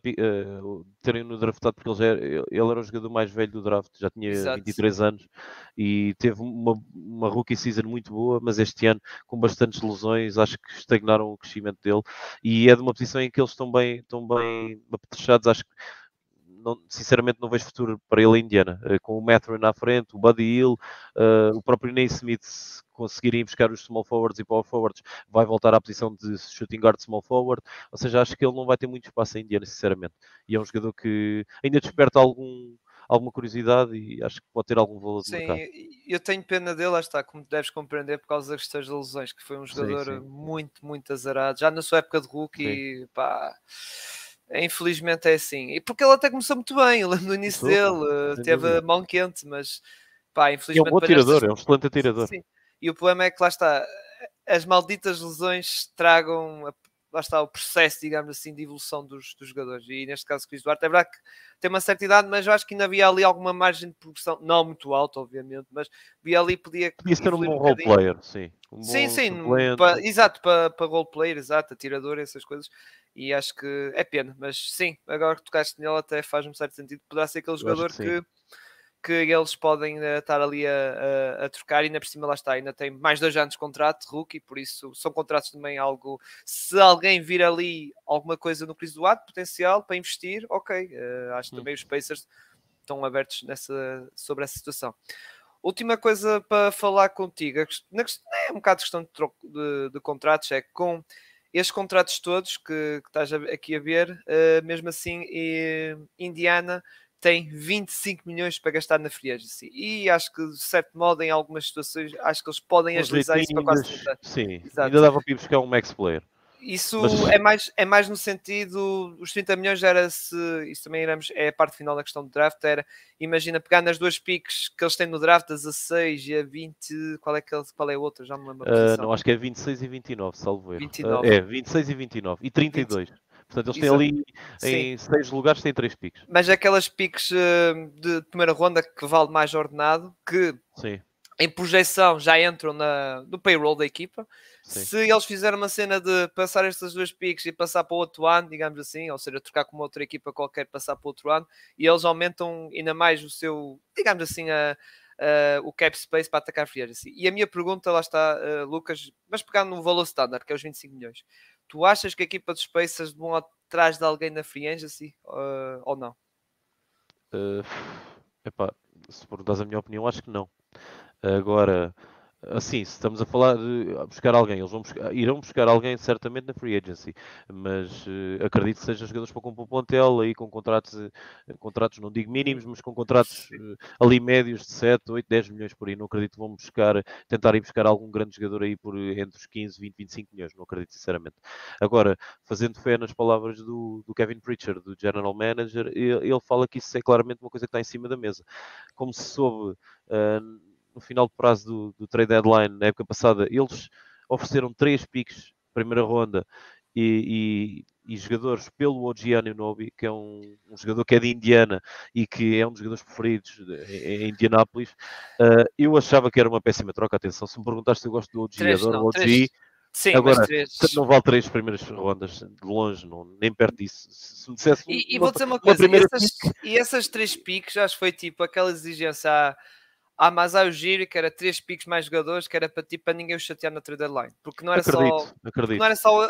terem-no draftado, porque ele era o jogador mais velho do draft, já tinha Exato. 23 anos e teve uma rookie season muito boa, mas este ano, com bastantes lesões, acho que estagnaram o crescimento dele, e é de uma posição em que eles estão bem apetrechados. Acho que sinceramente não vejo futuro para ele em Indiana, com o Mathurin à frente, o Buddy Hield, o próprio Naismith, se conseguirem buscar os small forwards e power forwards, vai voltar à posição de shooting guard small forward, ou seja, acho que ele não vai ter muito espaço em Indiana, sinceramente, e é um jogador que ainda desperta alguma curiosidade e acho que pode ter algum valor de mercado. Sim, eu tenho pena dele, lá está, como deves compreender, por causa das questões de lesões, que foi um Sim, jogador sim, muito, muito azarado. Já na sua época de sim. rookie, pá, infelizmente é assim. E porque ele até começou muito bem, eu lembro do início Começou, dele, sem teve a dúvida. mão quente, mas pá, E é um infelizmente bom depois nestas. atirador, é um excelente atirador. Sim. E o problema é que lá está, as malditas lesões tragam, lá está, o processo, digamos assim, de evolução dos jogadores. E neste caso, Chris Duarte, é verdade que tem uma certa idade, mas eu acho que ainda havia ali alguma margem de progressão, não muito alta, obviamente, mas havia ali, podia Podia ser um evoluir um bom role bocadinho. player, sim. Um Sim, bom sim, suplente. exato, para role player, exato, atirador, essas coisas. E acho que é pena, mas sim, agora que tocaste nele, até faz um certo sentido. Poderá ser aquele Eu acho que jogador sim. que eles podem estar ali a trocar, e ainda por cima lá está, ainda tem mais 2 anos de contrato, rookie, por isso são contratos também algo, se alguém vir ali alguma coisa no Chris Duarte, potencial para investir, ok, acho que também os Pacers estão abertos sobre essa situação. Última coisa para falar contigo, é um bocado de questão de contratos, é com estes contratos todos que estás aqui a ver, mesmo assim, Indiana tem 25 milhões para gastar na free agency. E acho que, de certo modo, em algumas situações, acho que eles podem Com agilizar isso jeitinho, para quase 30. sim, ainda Exato. dava para ir buscar um max player. Mas Isso é mais no sentido, os 30 milhões era se, isso também iremos, é a parte final da questão do draft, era, imagina, pegar nas duas piques que eles têm no draft, a 16 e a 20, qual é a outra? Já me lembro a posição. não, acho que é 26 e 29, salvo erro. 29. É 26 e 29 e 20, 32. Portanto, eles têm exato. ali Sim. em 6 lugares, têm 3 picks. Mas aquelas piques de primeira ronda que vale mais ordenado, que Sim, em projeção já entram no payroll da equipa. sim. Se eles fizerem uma cena de passar estas duas picks e passar para o outro ano, digamos assim, ou seja, trocar com uma outra equipa qualquer, passar para o outro ano, e eles aumentam ainda mais o seu, digamos assim, o cap space para atacar free agency. E a minha pergunta, lá está, Lucas, mas pegando no valor standard, que é os 25 milhões, tu achas que a equipa dos Pacers vão atrás de alguém na free agency ou não? Uh, epá, se perguntas a minha opinião, acho que não. Agora, assim, se estamos a falar de buscar alguém, eles irão buscar alguém certamente na free agency, mas acredito que sejam jogadores para compor o plantel, aí com contratos não digo mínimos, mas com contratos ali médios de 7, 8, 10 milhões por aí. Não acredito que vão tentar ir buscar algum grande jogador aí por entre os 15, 20, 25 milhões, não acredito sinceramente. Agora, fazendo fé nas palavras do Kevin Pritchard, do General Manager, ele fala que isso é claramente uma coisa que está em cima da mesa. Como se soube no final do prazo do trade deadline, na época passada, eles ofereceram 3 picks, primeira ronda, e jogadores pelo OG Anunoby, que é um jogador que é de Indiana e que é um dos jogadores preferidos em Indianápolis. Eu achava que era uma péssima troca. Atenção, se me perguntaste se eu gosto do OG, 3 adoro não, o OG. Sim, mas Agora, três. não vale 3 primeiras rondas, de longe, não, nem perto disso. Se me dissesse E vou dizer uma uma coisa, primeira e essas 3 picks já foi tipo aquela exigência mas há o giro que era 3 picks mais jogadores, que era para, tipo, para ninguém o chatear na trade deadline. Porque não era acredito, só. Porque acredito.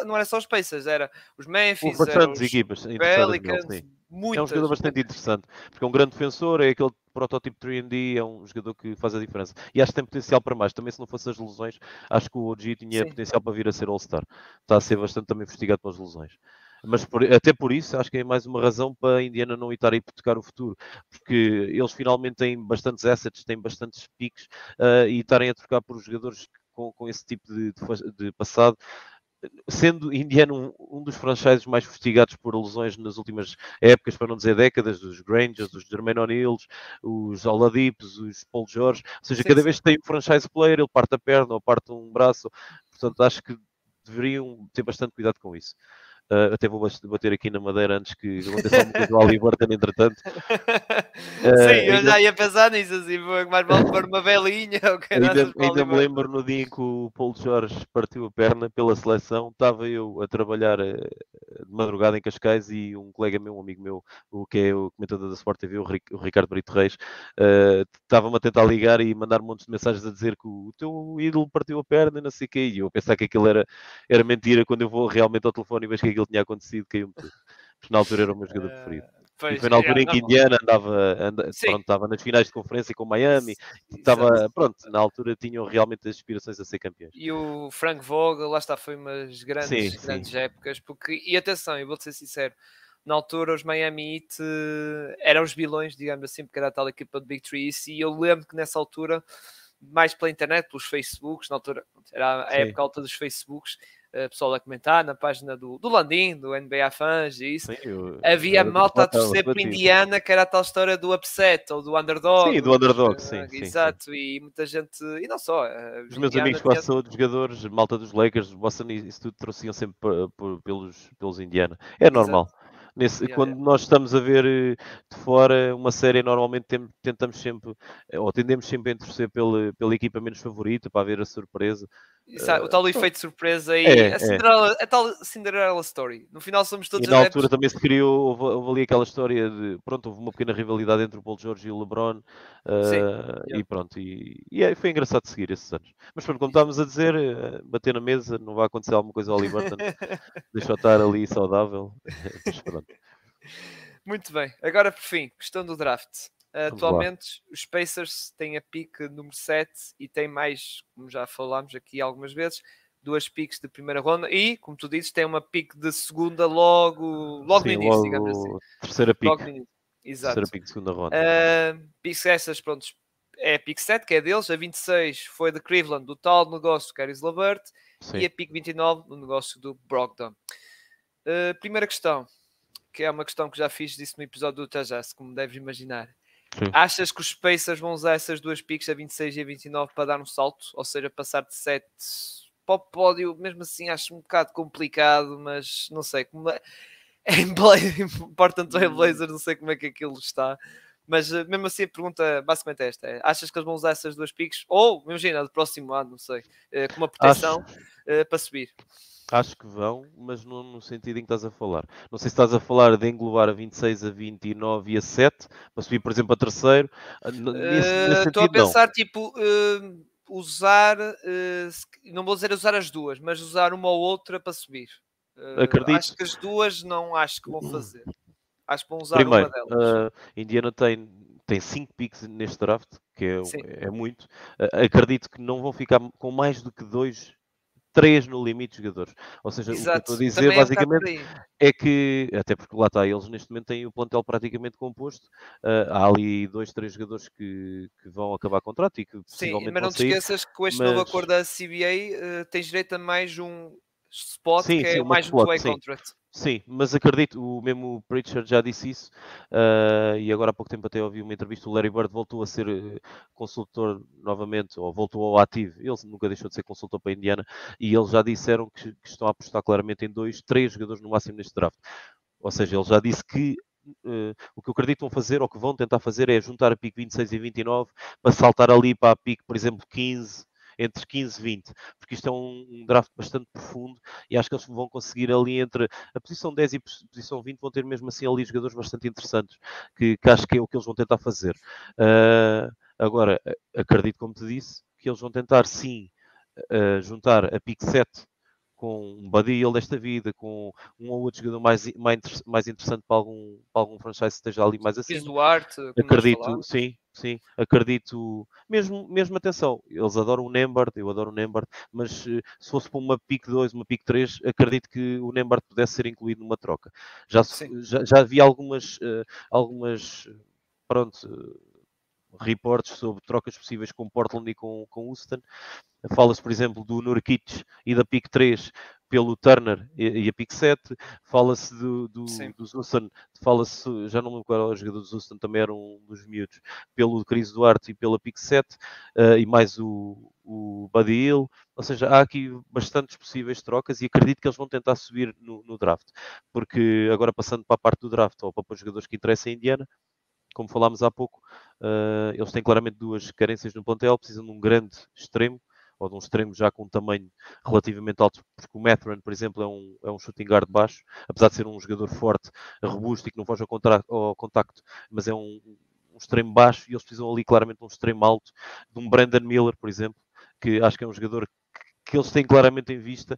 não era só os Pacers, era os Houve Memphis, era bastantes os equipas interessadas nele, Pelicans, sim. É um jogador muitas. bastante interessante, porque é um grande defensor, é aquele protótipo 3D, é um jogador que faz a diferença. E acho que tem potencial para mais. Também se não fosse as lesões, acho que o OG tinha Sim. potencial para vir a ser All-Star. Está a ser bastante também investigado pelas lesões. Mas até por isso, acho que é mais uma razão para a Indiana não estar a hipotecar o futuro, porque eles finalmente têm bastantes assets, têm bastantes picks, e estarem a trocar por jogadores com esse tipo de passado, sendo Indiana um dos franchises mais fustigados por lesões nas últimas épocas, para não dizer décadas, dos Grangers, os Jermaine O'Neills, os Oladips, os Paul George, ou seja, Sim, cada sim. vez que tem um franchise player, ele parte a perna ou parte um braço, portanto acho que deveriam ter bastante cuidado com isso. Até vou bater aqui na madeira antes que aconteça alguma coisa ao Haliburton, entretanto. Sim, eu Ainda, já ia pensar nisso, assim, mais vale pôr uma velinha ou caraças para ainda me ali. lembro no dia em que o Paulo Jorge partiu a perna pela seleção, estava eu a trabalhar de madrugada em Cascais e um colega meu, um amigo meu, o que é o comentador da Sport TV, o Ricardo Brito Reis, estava-me a tentar ligar e mandar montes de mensagens a dizer que o teu ídolo partiu a perna e não sei o quê, e eu a pensar que aquilo era mentira, quando eu vou realmente ao telefone e vejo que aquilo tinha acontecido, caiu-me tudo. Porque na altura era o meu jogador preferido. E Pois, foi na altura em que normal. Indiana Sim, pronto, estava nas finais de conferência com Miami, exato. estava, pronto, na altura tinham realmente as aspirações a ser campeões. E o Frank Vogel, lá está, foi umas Sim, grandes, sim, grandes épocas, porque, e atenção, eu vou-te ser sincero, na altura os Miami Heat eram os vilões, digamos assim, porque era a tal equipa de Big Three, e eu lembro que nessa altura, mais pela internet, pelos Facebooks, na altura, era a sim, época alta dos Facebooks, pessoal a comentar na página do Landim, do NBA Fans e isso, sim, eu havia era malta a estava torcer por relativo. Indiana, que era a tal história do upset ou do Sim, underdog, do underdog, sim, sim, sim. exato, e muita gente, e não só, Os os meus Indiana amigos quase tinha. todos jogadores, malta dos Lakers, do Boston, isso tudo trouxiam sempre pelos Indiana. É Exato. normal. Yeah, Quando yeah. nós estamos a ver de fora uma série, normalmente tentamos sempre, ou tendemos sempre a torcer pela equipa menos favorita, para ver a surpresa. O tal Pronto. efeito surpresa e É. A tal Cinderella Story. No final somos E todos na altura adeptos. também se criou, houve ali aquela história de, pronto, houve uma pequena rivalidade entre o Paul George e o LeBron, Sim. e Yeah. pronto, foi engraçado seguir esses anos. Mas pronto, como estávamos a dizer, bater na mesa, não vai acontecer alguma coisa ao Haliburton, deixa eu estar ali saudável, mas pronto, Muito bem. Agora, por fim, questão do draft. vamos lá. Atualmente, os Pacers têm a pick número 7 e têm mais, como já falámos aqui algumas vezes, duas picks de primeira ronda e, como tu dizes, tem uma pick de segunda logo no Sim, início, digamos assim. logo terceira Logo pick, no início. terceira Exato. pick de segunda ronda. Picks essas, pronto, é a pick 7, que é deles. A 26 foi de Cleveland, do tal negócio Caris LeVert. E Sim, a pick 29, no negócio do Brogdon. Primeira questão, que é uma questão que já fiz disso no episódio do Tajas, como deves imaginar. sim. Achas que os Pacers vão usar essas duas picks, a 26 e a 29, para dar um salto? Ou seja, passar de 7 para o pódio? Mesmo assim, acho um bocado complicado, mas não sei. Como é... Em Portland Trail Hum, Blazers, não sei como é que aquilo está. Mas mesmo assim, a pergunta basicamente é esta: achas que eles vão usar essas duas picks? Ou, imagina, do próximo ano, não sei, com uma acho, proteção para subir? Acho que vão, mas não no sentido em que estás a falar. Não sei se estás a falar de englobar a 26, a 29 e a 7, para subir, por exemplo, a terceiro. Nesse Estou a sentido, não. pensar, tipo, usar, não vou dizer usar as duas, mas usar uma ou outra para subir. Acho Acredito. que as duas não acho que vão fazer. Acho que vão usar uma Primeiro, delas. Indiana tem 5 picks neste draft, que Sim, é muito. Acredito que não vão ficar com mais do que 2, 3 no limite de jogadores. Ou seja, o que eu estou a exato. dizer Também é um bocado por basicamente aí. é que, até porque lá está, eles neste momento têm o plantel praticamente composto. Há ali 2, 3 jogadores que vão acabar contrato e que Sim, possivelmente mas vão não te sair, esqueças que com este novo mas acordo da CBA tens direito a mais um spot sim, que sim, é uma mais um spot, two-way sim. contract. Sim, mas acredito, o mesmo Pritchard já disse isso, e agora há pouco tempo até ouvi uma entrevista, o Larry Bird voltou a ser consultor novamente, ou voltou ao ativo, ele nunca deixou de ser consultor para a Indiana, e eles já disseram que estão a apostar claramente em 2, 3 jogadores no máximo neste draft. Ou seja, ele já disse que o que eu acredito que vão fazer, ou que vão tentar fazer, é juntar a pick 26 e 29, para saltar ali para a pick, por exemplo, 15, entre 15 e 20, porque isto é um draft bastante profundo e acho que eles vão conseguir ali entre a posição 10 e a posição 20 vão ter mesmo assim ali jogadores bastante interessantes, que acho que é o que eles vão tentar fazer. Agora, acredito, como te disse, que eles vão tentar sim juntar a pick 7 com um Buddy Hield desta vida, com um ou outro jogador mais interessante para algum franchise que esteja ali mais Chris acima. Duarte, como nós Acredito, falámos. sim, acredito. Mesmo atenção, eles adoram o Nembhard, eu adoro o Nembhard, mas se fosse para uma pick 2, uma pick 3, acredito que o Nembhard pudesse ser incluído numa troca. Já havia algumas pronto, reportes sobre trocas possíveis com Portland e com Houston. Fala-se, por exemplo, do Nurkic e da pick 3 pelo Turner e a pick 7. Fala-se dos Houston, fala-se, já não me lembro qual era o jogador dos Houston, também era um dos miúdos, pelo Chris Duarte e pela pick 7, e mais o Buddy Hield. Ou seja, há aqui bastantes possíveis trocas e acredito que eles vão tentar subir no draft. Porque agora passando para a parte do draft, ou para os jogadores que interessam em Indiana, como falámos há pouco, eles têm claramente duas carências no plantel, precisam de um grande extremo, ou de um extremo já com um tamanho relativamente alto, porque o Mathurin, por exemplo, é um shooting guard baixo, apesar de ser um jogador forte, robusto e que não foge ao contacto, mas é um extremo baixo e eles precisam ali claramente de um extremo alto, de um Brandon Miller, por exemplo, que acho que é um jogador que eles têm claramente em vista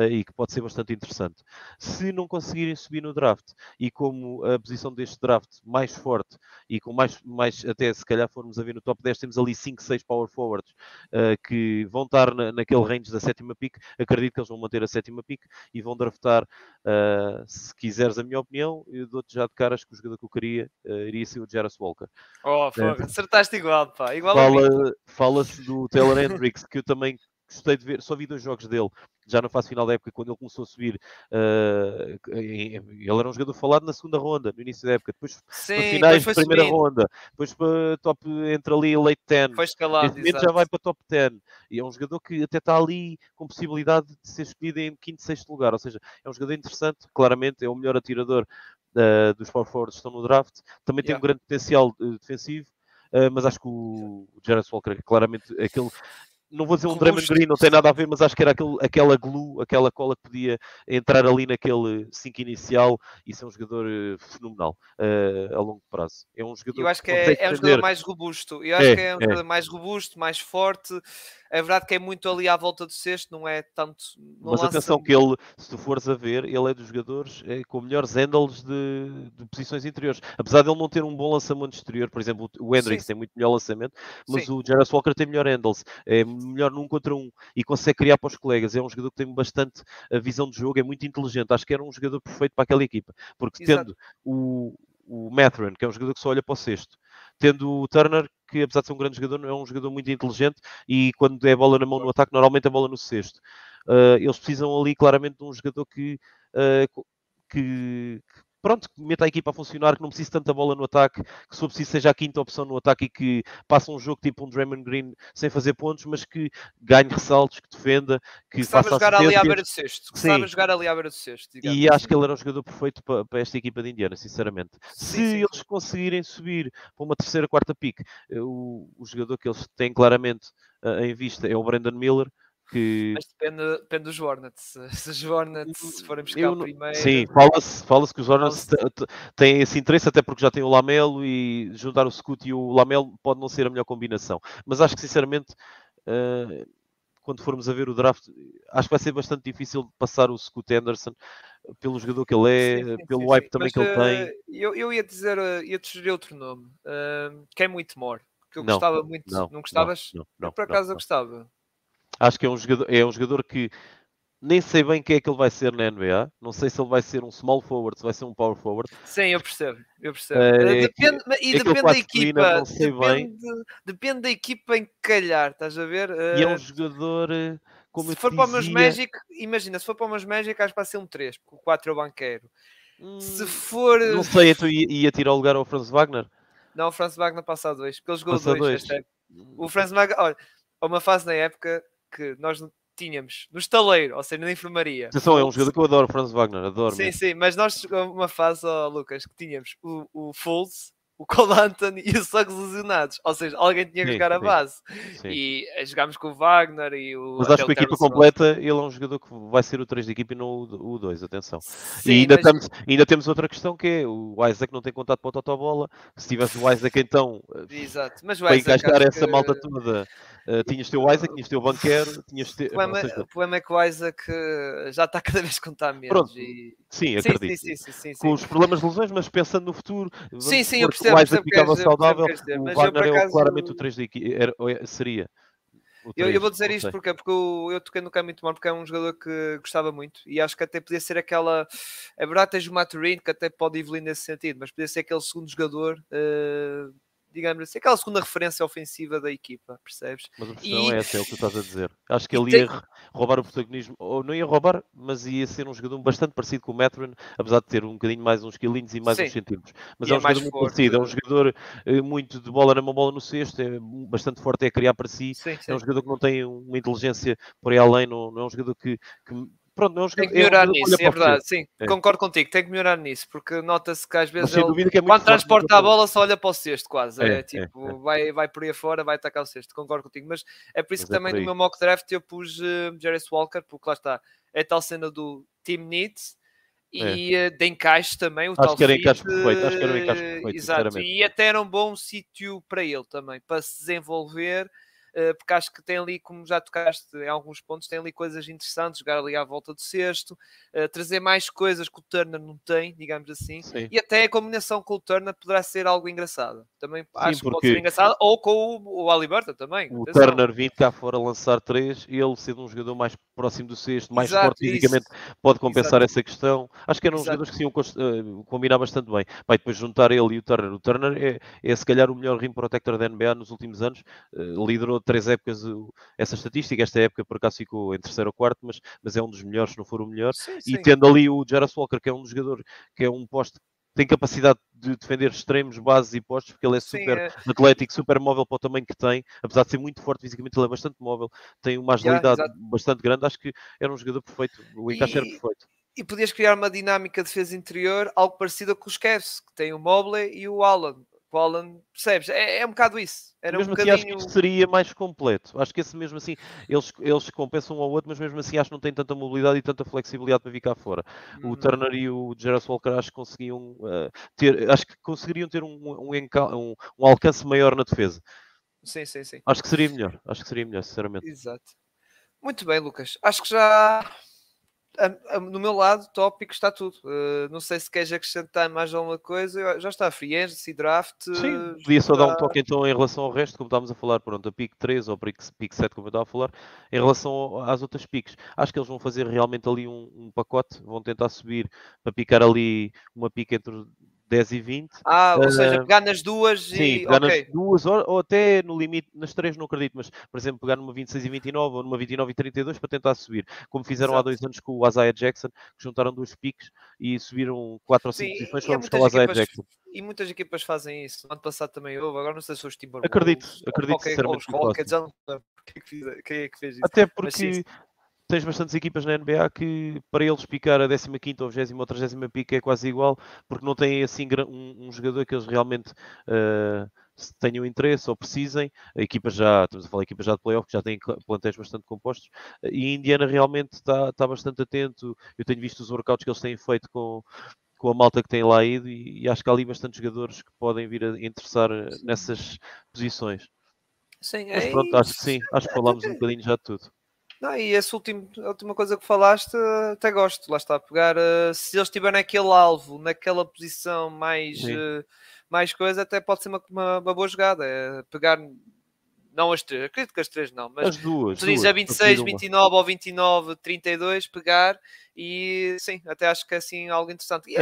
e que pode ser bastante interessante. Se não conseguirem subir no draft e como a posição deste draft mais forte e com mais até se calhar formos a ver no top 10, temos ali 5, 6 power forwards que vão estar naquele range da sétima pick, acredito que eles vão manter a sétima pick e vão draftar, se quiseres a minha opinião, eu dou-te já de caras que o jogador que eu queria iria ser o Jarvis Walker. Acertaste igual, pá, igual a mim. Fala-se do Taylor Hendricks, que eu também gostei de ver, só vi 2 jogos dele, já na fase final da época, quando ele começou a subir. Ele era um jogador falado na segunda ronda, no início da época, depois para finais de primeira ronda, depois para top, entre ali late 10. Foi escalado, neste momento já vai para top 10. E é um jogador que até está ali com possibilidade de ser escolhido em quinto, sexto lugar. Ou seja, é um jogador interessante, claramente é o melhor atirador dos power forwards que estão no draft. Também tem um grande potencial defensivo. Mas acho que o Jarvis Walker é claramente aquele. Não vou dizer um Draymond Green, não tem nada a ver, mas acho que era aquela glue, aquela cola que podia entrar ali naquele 5 inicial e ser um jogador fenomenal a longo prazo. É um jogador eu acho que consegue é um jogador mais robusto. Eu acho que é um jogador mais robusto, mais forte. É verdade que é muito ali à volta do cesto, não é tanto. Não mas lança... atenção que ele, se tu fores a ver, ele é dos jogadores com melhores handles de posições interiores. Apesar de ele não ter um bom lançamento exterior, por exemplo, o Hendricks tem muito melhor lançamento, mas o Jarvis Walker tem melhor handles, é melhor num contra um e consegue criar para os colegas. É um jogador que tem bastante a visão de jogo, é muito inteligente. Acho que era um jogador perfeito para aquela equipa, porque tendo o Mathurin, que é um jogador que só olha para o cesto, tendo o Turner, que apesar de ser um grande jogador, é um jogador muito inteligente e quando é a bola na mão no ataque, normalmente a bola no cesto. Eles precisam ali claramente de um jogador que pronto, que meta a equipa a funcionar, que não precise tanta bola no ataque, que se for preciso seja a quinta opção no ataque e que passe um jogo tipo um Draymond Green sem fazer pontos, mas que ganhe ressaltos, que defenda, que faça jogar ali à beira assistências. do cesto. Que sabe jogar ali à beira do cesto. E acho que ele era o jogador perfeito para esta equipa de Indiana, sinceramente. Se eles conseguirem subir para uma terceira, quarta pick, o jogador que eles têm claramente em vista é o Brandon Miller. Mas depende dos Hornets. Se os Hornets forem buscar primeiro. Sim, fala-se que os Hornets têm esse interesse, até porque já tem o Lamelo e juntar o Scoot e o Lamelo pode não ser a melhor combinação. Mas acho que, sinceramente, quando formos a ver o draft, acho que vai ser bastante difícil passar o Scoot Henderson pelo jogador que ele é, pelo hype também que ele tem. Eu ia-te sugerir outro nome, que é muito more, que eu não, gostava muito. Não gostavas? Não, por acaso eu gostava. Acho que é um jogador que nem sei bem quem é que ele vai ser na NBA. Não sei se ele vai ser um small forward, se vai ser um power forward. Sim, eu percebo. Depende da equipa. não sei bem. Depende da equipa em que calhar, estás a ver? E é um jogador, como se eu for te para o meus dizia... Magic, imagina, se for para o meus Magic, acho que vai ser um 3, porque o 4 é o banqueiro. Se for... Não sei, então ia tirar o lugar ao Franz Wagner? Não, o Franz Wagner passa a 2, porque ele jogou Passa 2 esta época. O Franz Wagner, olha, há uma fase na época que nós tínhamos no estaleiro, ou seja, na enfermaria. Atenção, é um jogador que eu adoro, Franz Wagner, adoro sim, mesmo. Sim, mas nós uma fase, Lucas, que tínhamos o Fultz, o Cole Anthony e o Suggs lesionados. Ou seja, alguém tinha que jogar a base. Sim. E jogámos com o Wagner e o. Mas acho que a equipa completa, ele é um jogador que vai ser o 3 da equipa e não o 2, atenção. Sim, e ainda temos outra questão que é o Isaac não tem contato para o Totobola. Se tivesse o Isaac, então, exato. Mas o para Isaac, encaixar essa malta toda, tinhas teu Isaac, tinhas teu banqueiro, o problema é que o Isaac já está cada vez com menos. Pronto, sim, acredito. Sim. Com os problemas de lesões, mas pensando no futuro, Sim, eu percebo, o Isaac ficava saudável, o mas Wagner é claramente o 3 da equipa, seria. Eu vou dizer isto porque eu toquei no caminho de Tomar porque é um jogador que gostava muito e acho que até podia ser aquela. É verdade, tens o Maturin que até pode evoluir nesse sentido, mas podia ser aquele segundo jogador, digamos assim, aquela segunda referência ofensiva da equipa, percebes? Mas a questão é essa, é o que tu estás a dizer. Acho que ele ia roubar o protagonismo, ou não ia roubar, mas ia ser um jogador bastante parecido com o Maturin, apesar de ter um bocadinho mais uns quilinhos e mais uns centímetros. Mas é um jogador muito parecido, é um jogador muito de bola na mão, bola no cesto, é bastante forte, é criar para si, é um jogador que não tem uma inteligência por aí além, não é um jogador que pronto, não é um jogador, tem que melhorar nisso, é verdade, sim, concordo contigo, tem que melhorar nisso, porque nota-se que às vezes quando transporta a bola só olha para o cesto quase, vai por aí afora, vai atacar o cesto, concordo contigo, mas é por isso que também no meu mock draft eu pus Jarvis Walker, porque lá está, é tal cena do team needs e de encaixe também, o tal fit. Acho que era um encaixe perfeito, exato, e até era um bom sítio para ele também, para se desenvolver. Porque acho que tem ali, como já tocaste em alguns pontos, tem ali coisas interessantes, jogar ali à volta do cesto, trazer mais coisas que o Turner não tem, digamos assim, e até a combinação com o Turner poderá ser algo engraçado. Também acho que pode ser engraçado, ou com o Haliburton também. O Turner vindo cá fora lançar 3, ele sendo um jogador mais próximo do cesto, mais forte fisicamente, pode compensar essa questão. Acho que eram jogadores que se iam combinar bastante bem. Vai depois juntar ele e o Turner. O Turner é se calhar o melhor rim protector da NBA nos últimos anos, liderou 3 épocas essa estatística. Esta época por acaso ficou em terceiro ou quarto, mas é um dos melhores, se não for o melhor. E tendo ali o Jarvis Walker, que é um jogador que é um poste, tem capacidade de defender extremos, bases e postos, porque ele é super atlético, super móvel para o tamanho que tem, apesar de ser muito forte fisicamente, ele é bastante móvel, tem uma agilidade bastante grande. Acho que era um jogador perfeito, o encaixe era perfeito. E podias criar uma dinâmica de defesa interior, algo parecido com os Cavs, que tem o Mobley e o Allen. O Allen, percebes? É um bocado isso. Era mesmo um assim, acho que isto seria mais completo. Acho que esse mesmo assim, eles compensam um ao outro, mas mesmo assim acho que não tem tanta mobilidade e tanta flexibilidade para vir cá fora. O Turner e o Jarvis Walker acho que conseguiam conseguiriam ter um alcance maior na defesa. Sim. Acho que seria melhor, sinceramente. Exato. Muito bem, Lucas. Acho que já... no meu lado, tópico, está tudo. Não sei se queres acrescentar mais alguma coisa. Já está, free agency, draft. Sim, podia só dar um toque então em relação ao resto, como estávamos a falar, pronto, a pick 3 ou pick 7, como eu estava a falar, em relação às outras picks. Acho que eles vão fazer realmente ali um pacote, vão tentar subir para picar ali uma pick entre 10 e 20. Ou seja, pegar nas duas sim, pegar nas duas, ou até no limite, nas 3 não acredito, mas, por exemplo, pegar numa 26 e 29 ou numa 29 e 32 para tentar subir, como fizeram há 2 anos com o Isaiah Jackson, que juntaram 2 picks e subiram 4 ou 5 posições, foram buscar o Isaiah Jackson. E muitas equipas fazem isso. No ano passado também houve, agora não sei se os Timberwolves. Acredito sinceramente os Rockets, quem é que fez isso? Até porque tens bastantes equipas na NBA que para eles picar a 15ª, ou 20ª ou 30ª pica é quase igual, porque não têm assim um jogador que eles realmente tenham interesse ou precisem. Estamos a falar de equipas já de playoff, que já têm plantéis bastante compostos, e a Indiana realmente está bastante atento. Eu tenho visto os workouts que eles têm feito com a malta que tem lá ido, e acho que há ali bastantes jogadores que podem vir a interessar nessas posições. Sim, mas pronto, acho que sim, acho que falámos um bocadinho já de tudo. Não, e a última coisa que falaste, até gosto, lá está, a pegar, se eles estiverem naquele alvo, naquela posição mais coisa, até pode ser uma boa jogada, é pegar, não as 3, acredito que as 3 não, mas as duas, tu dizes a 26, 29 ou 29, 32, pegar, e sim, até acho que é assim algo interessante. E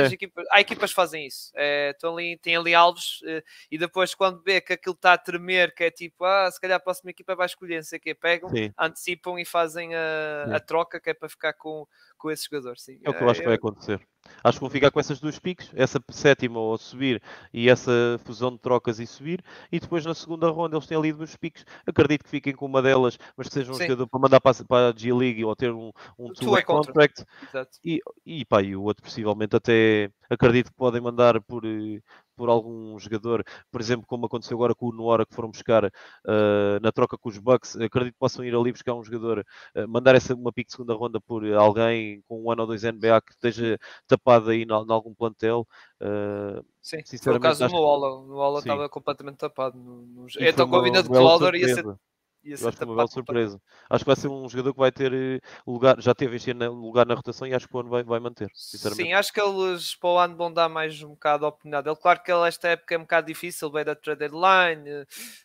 há equipas que fazem isso, têm ali alvos, e depois quando vê que aquilo está a tremer, que é tipo, se calhar a próxima equipa vai escolher, não sei o quê, pegam, antecipam e fazem a troca, que é para ficar com esse jogador. Sim. É o que eu acho que vai acontecer. Acho que vão ficar com essas 2 picks, essa 7ª ou subir e essa fusão de trocas e subir, e depois na segunda ronda eles têm ali 2 picks. Acredito que fiquem com uma delas, mas que seja um jogador para mandar para a G-League ou ter um two-way contract. Exato. E o outro possivelmente até acredito que podem mandar por por algum jogador, por exemplo, como aconteceu agora com o Nuora, que foram buscar na troca com os Bucks, acredito que possam ir ali buscar um jogador, mandar uma pick de segunda ronda por alguém com 1 ano ou 2 NBA que esteja tapado aí em algum plantel. Sim, foi o Sinceramente, caso do acho que Moala. O Moala sim. estava completamente tapado. E foi Então, com a vinda uma de bela Clowder, ia surpresa. Eu ser acho que foi uma bela tapado completamente. surpresa. Acho que vai ser um jogador que vai ter lugar, já teve este ano lugar na rotação e acho que o ano vai manter, Sim, sinceramente. acho que eles para o ano vão dar mais um bocado a oportunidade dele. Claro que esta época é um bocado difícil, veio da trade deadline.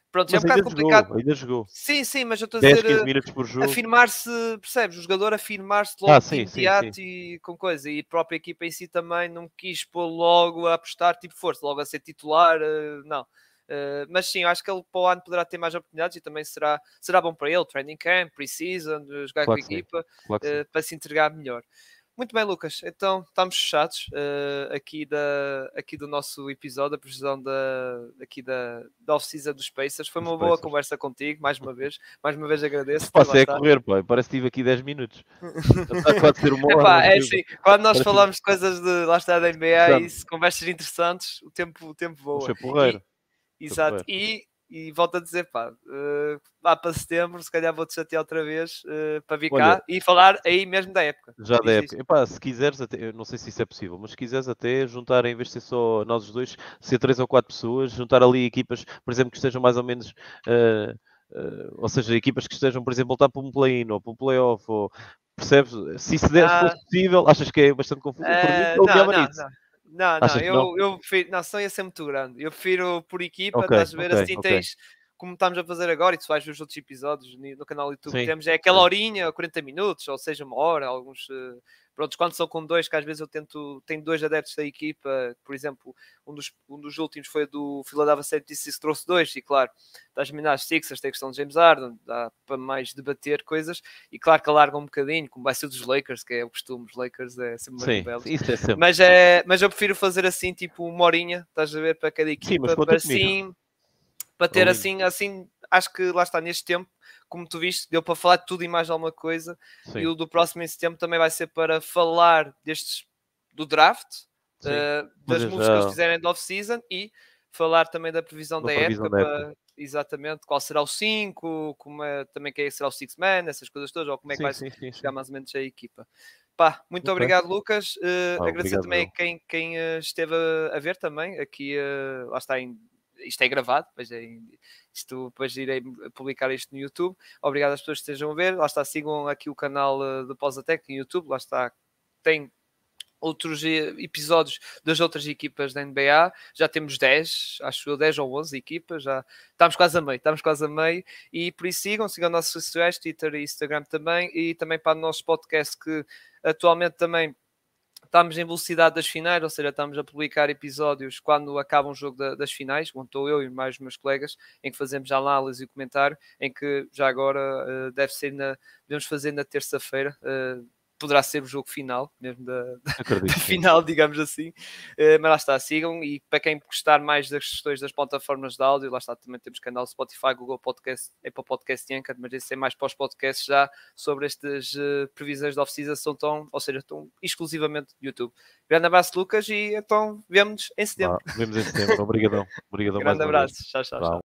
Pronto, já é um Mas bocado complicado. ainda jogou. Sim, sim, mas eu estou a 10, dizer 15 minutos por jogo. afirmar-se, percebes? O jogador afirmar-se logo de Sim, sim, sim. imediato e com coisa. E a própria equipa em si também não quis pôr logo a apostar tipo força, logo a ser titular, não. Mas sim, acho que ele para o ano poderá ter mais oportunidades e também será bom para ele, training camp, pre-season, jogar com a Claro que sim. equipa, Claro que sim. para se entregar melhor. Muito bem, Lucas. Então estamos fechados aqui do nosso episódio, a previsão da off-season dos Pacers. Foi Dos uma boa Pacers. conversa contigo, mais uma vez. Mais uma vez agradeço-te. Pá, se Lá é a está. correr, pá. Parece que estive aqui 10 minutos. Está quase a ser uma hora, Epá, mas é assim, quando nós parece falamos de coisas de lá está da NBA e interessante. conversas interessantes, o tempo Vamos voa. ser porreiro. Ser Exato. porreiro. E volto a dizer, pá, lá para setembro, se calhar vou-te chatear outra vez para vir Olha, cá e falar aí mesmo da época. já da Diz isto. época. Epá, se quiseres, até, eu não sei se isso é possível, mas se quiseres até juntar, em vez de ser só nós os dois, ser 3 ou 4 pessoas, juntar ali equipas, por exemplo, que estejam mais ou menos, ou seja, equipas que estejam, por exemplo, a lutar por um play-in ou por um play-off, ou percebes? Se isso se Ah, fosse possível, achas que é bastante confuso? Por mim, eu não, alinhava não, nisso. não. Não, não, Achas que não? eu prefiro. Não, senão ia ser muito grande. Eu prefiro por equipa, Ok, estás a ver? ok, Assim ok. tens, como estamos a fazer agora, e tu vais ver os outros episódios no canal do YouTube, Sim, temos é aquela sim. horinha, 40 minutos, ou seja, uma hora, alguns. Prontos, quando são com dois, que às vezes eu tento, tenho dois adeptos da equipa, por exemplo, um dos últimos foi do Philadelphia 76 que trouxe dois, e claro, das Minas Sixers, tem a questão de James Harden, dá para mais debater coisas, e claro que alarga um bocadinho, como vai ser dos Lakers, que é o costume, os Lakers é sempre mais Sim, rebeldes, isso é sempre. mas eu prefiro fazer assim, tipo uma horinha, estás a ver, para cada Sim, mas equipa, conta comigo. para ter Alinho. assim, acho que lá está, neste tempo, como tu viste, deu para falar de tudo e mais alguma coisa, e Sim, o do próximo em setembro também vai ser para falar do draft, sim. das Fazer moves que eles já fizerem de off-season e falar também da previsão uma da previsão época, da época. para exatamente qual será o 5, também quem será o six man, essas coisas todas, ou como é que Sim, vai sim, sim, chegar sim. mais ou menos a equipa. Pá, muito Ok. obrigado, Lucas. Agradecer Obrigado, também a eu. quem esteve a ver também. Aqui, lá está, isto é gravado, isto depois irei publicar isto no YouTube. Obrigado às pessoas que estejam a ver. Lá está, sigam aqui o canal do Pós-Atec no YouTube. Lá está, tem outros episódios das outras equipas da NBA. Já temos 10, acho eu, 10 ou 11 equipas. Já estamos quase a meio. E por isso sigam nossos sociais, Twitter e Instagram também. E também para o nosso podcast que atualmente também estamos em velocidade das finais, ou seja, estamos a publicar episódios quando acaba um jogo das finais, onde estou eu e mais os meus colegas, em que fazemos a análise e o comentário, em que já agora devemos fazer na terça-feira, poderá ser o jogo final, mesmo da Acredito que sim. final, digamos assim. Mas lá está, sigam. E para quem gostar mais das questões das plataformas de áudio, lá está, também temos canal Spotify, Google Podcast, Apple Podcast e Anchor, mas esse é mais para os podcasts já sobre estas previsões de off-season, ou seja, estão exclusivamente no YouTube. Grande abraço, Lucas, e então vemo-nos em setembro. Vemos em setembro. Obrigadão. Obrigadão mais Grande uma vez. abraço. Tchau, tchau, Vá, tchau.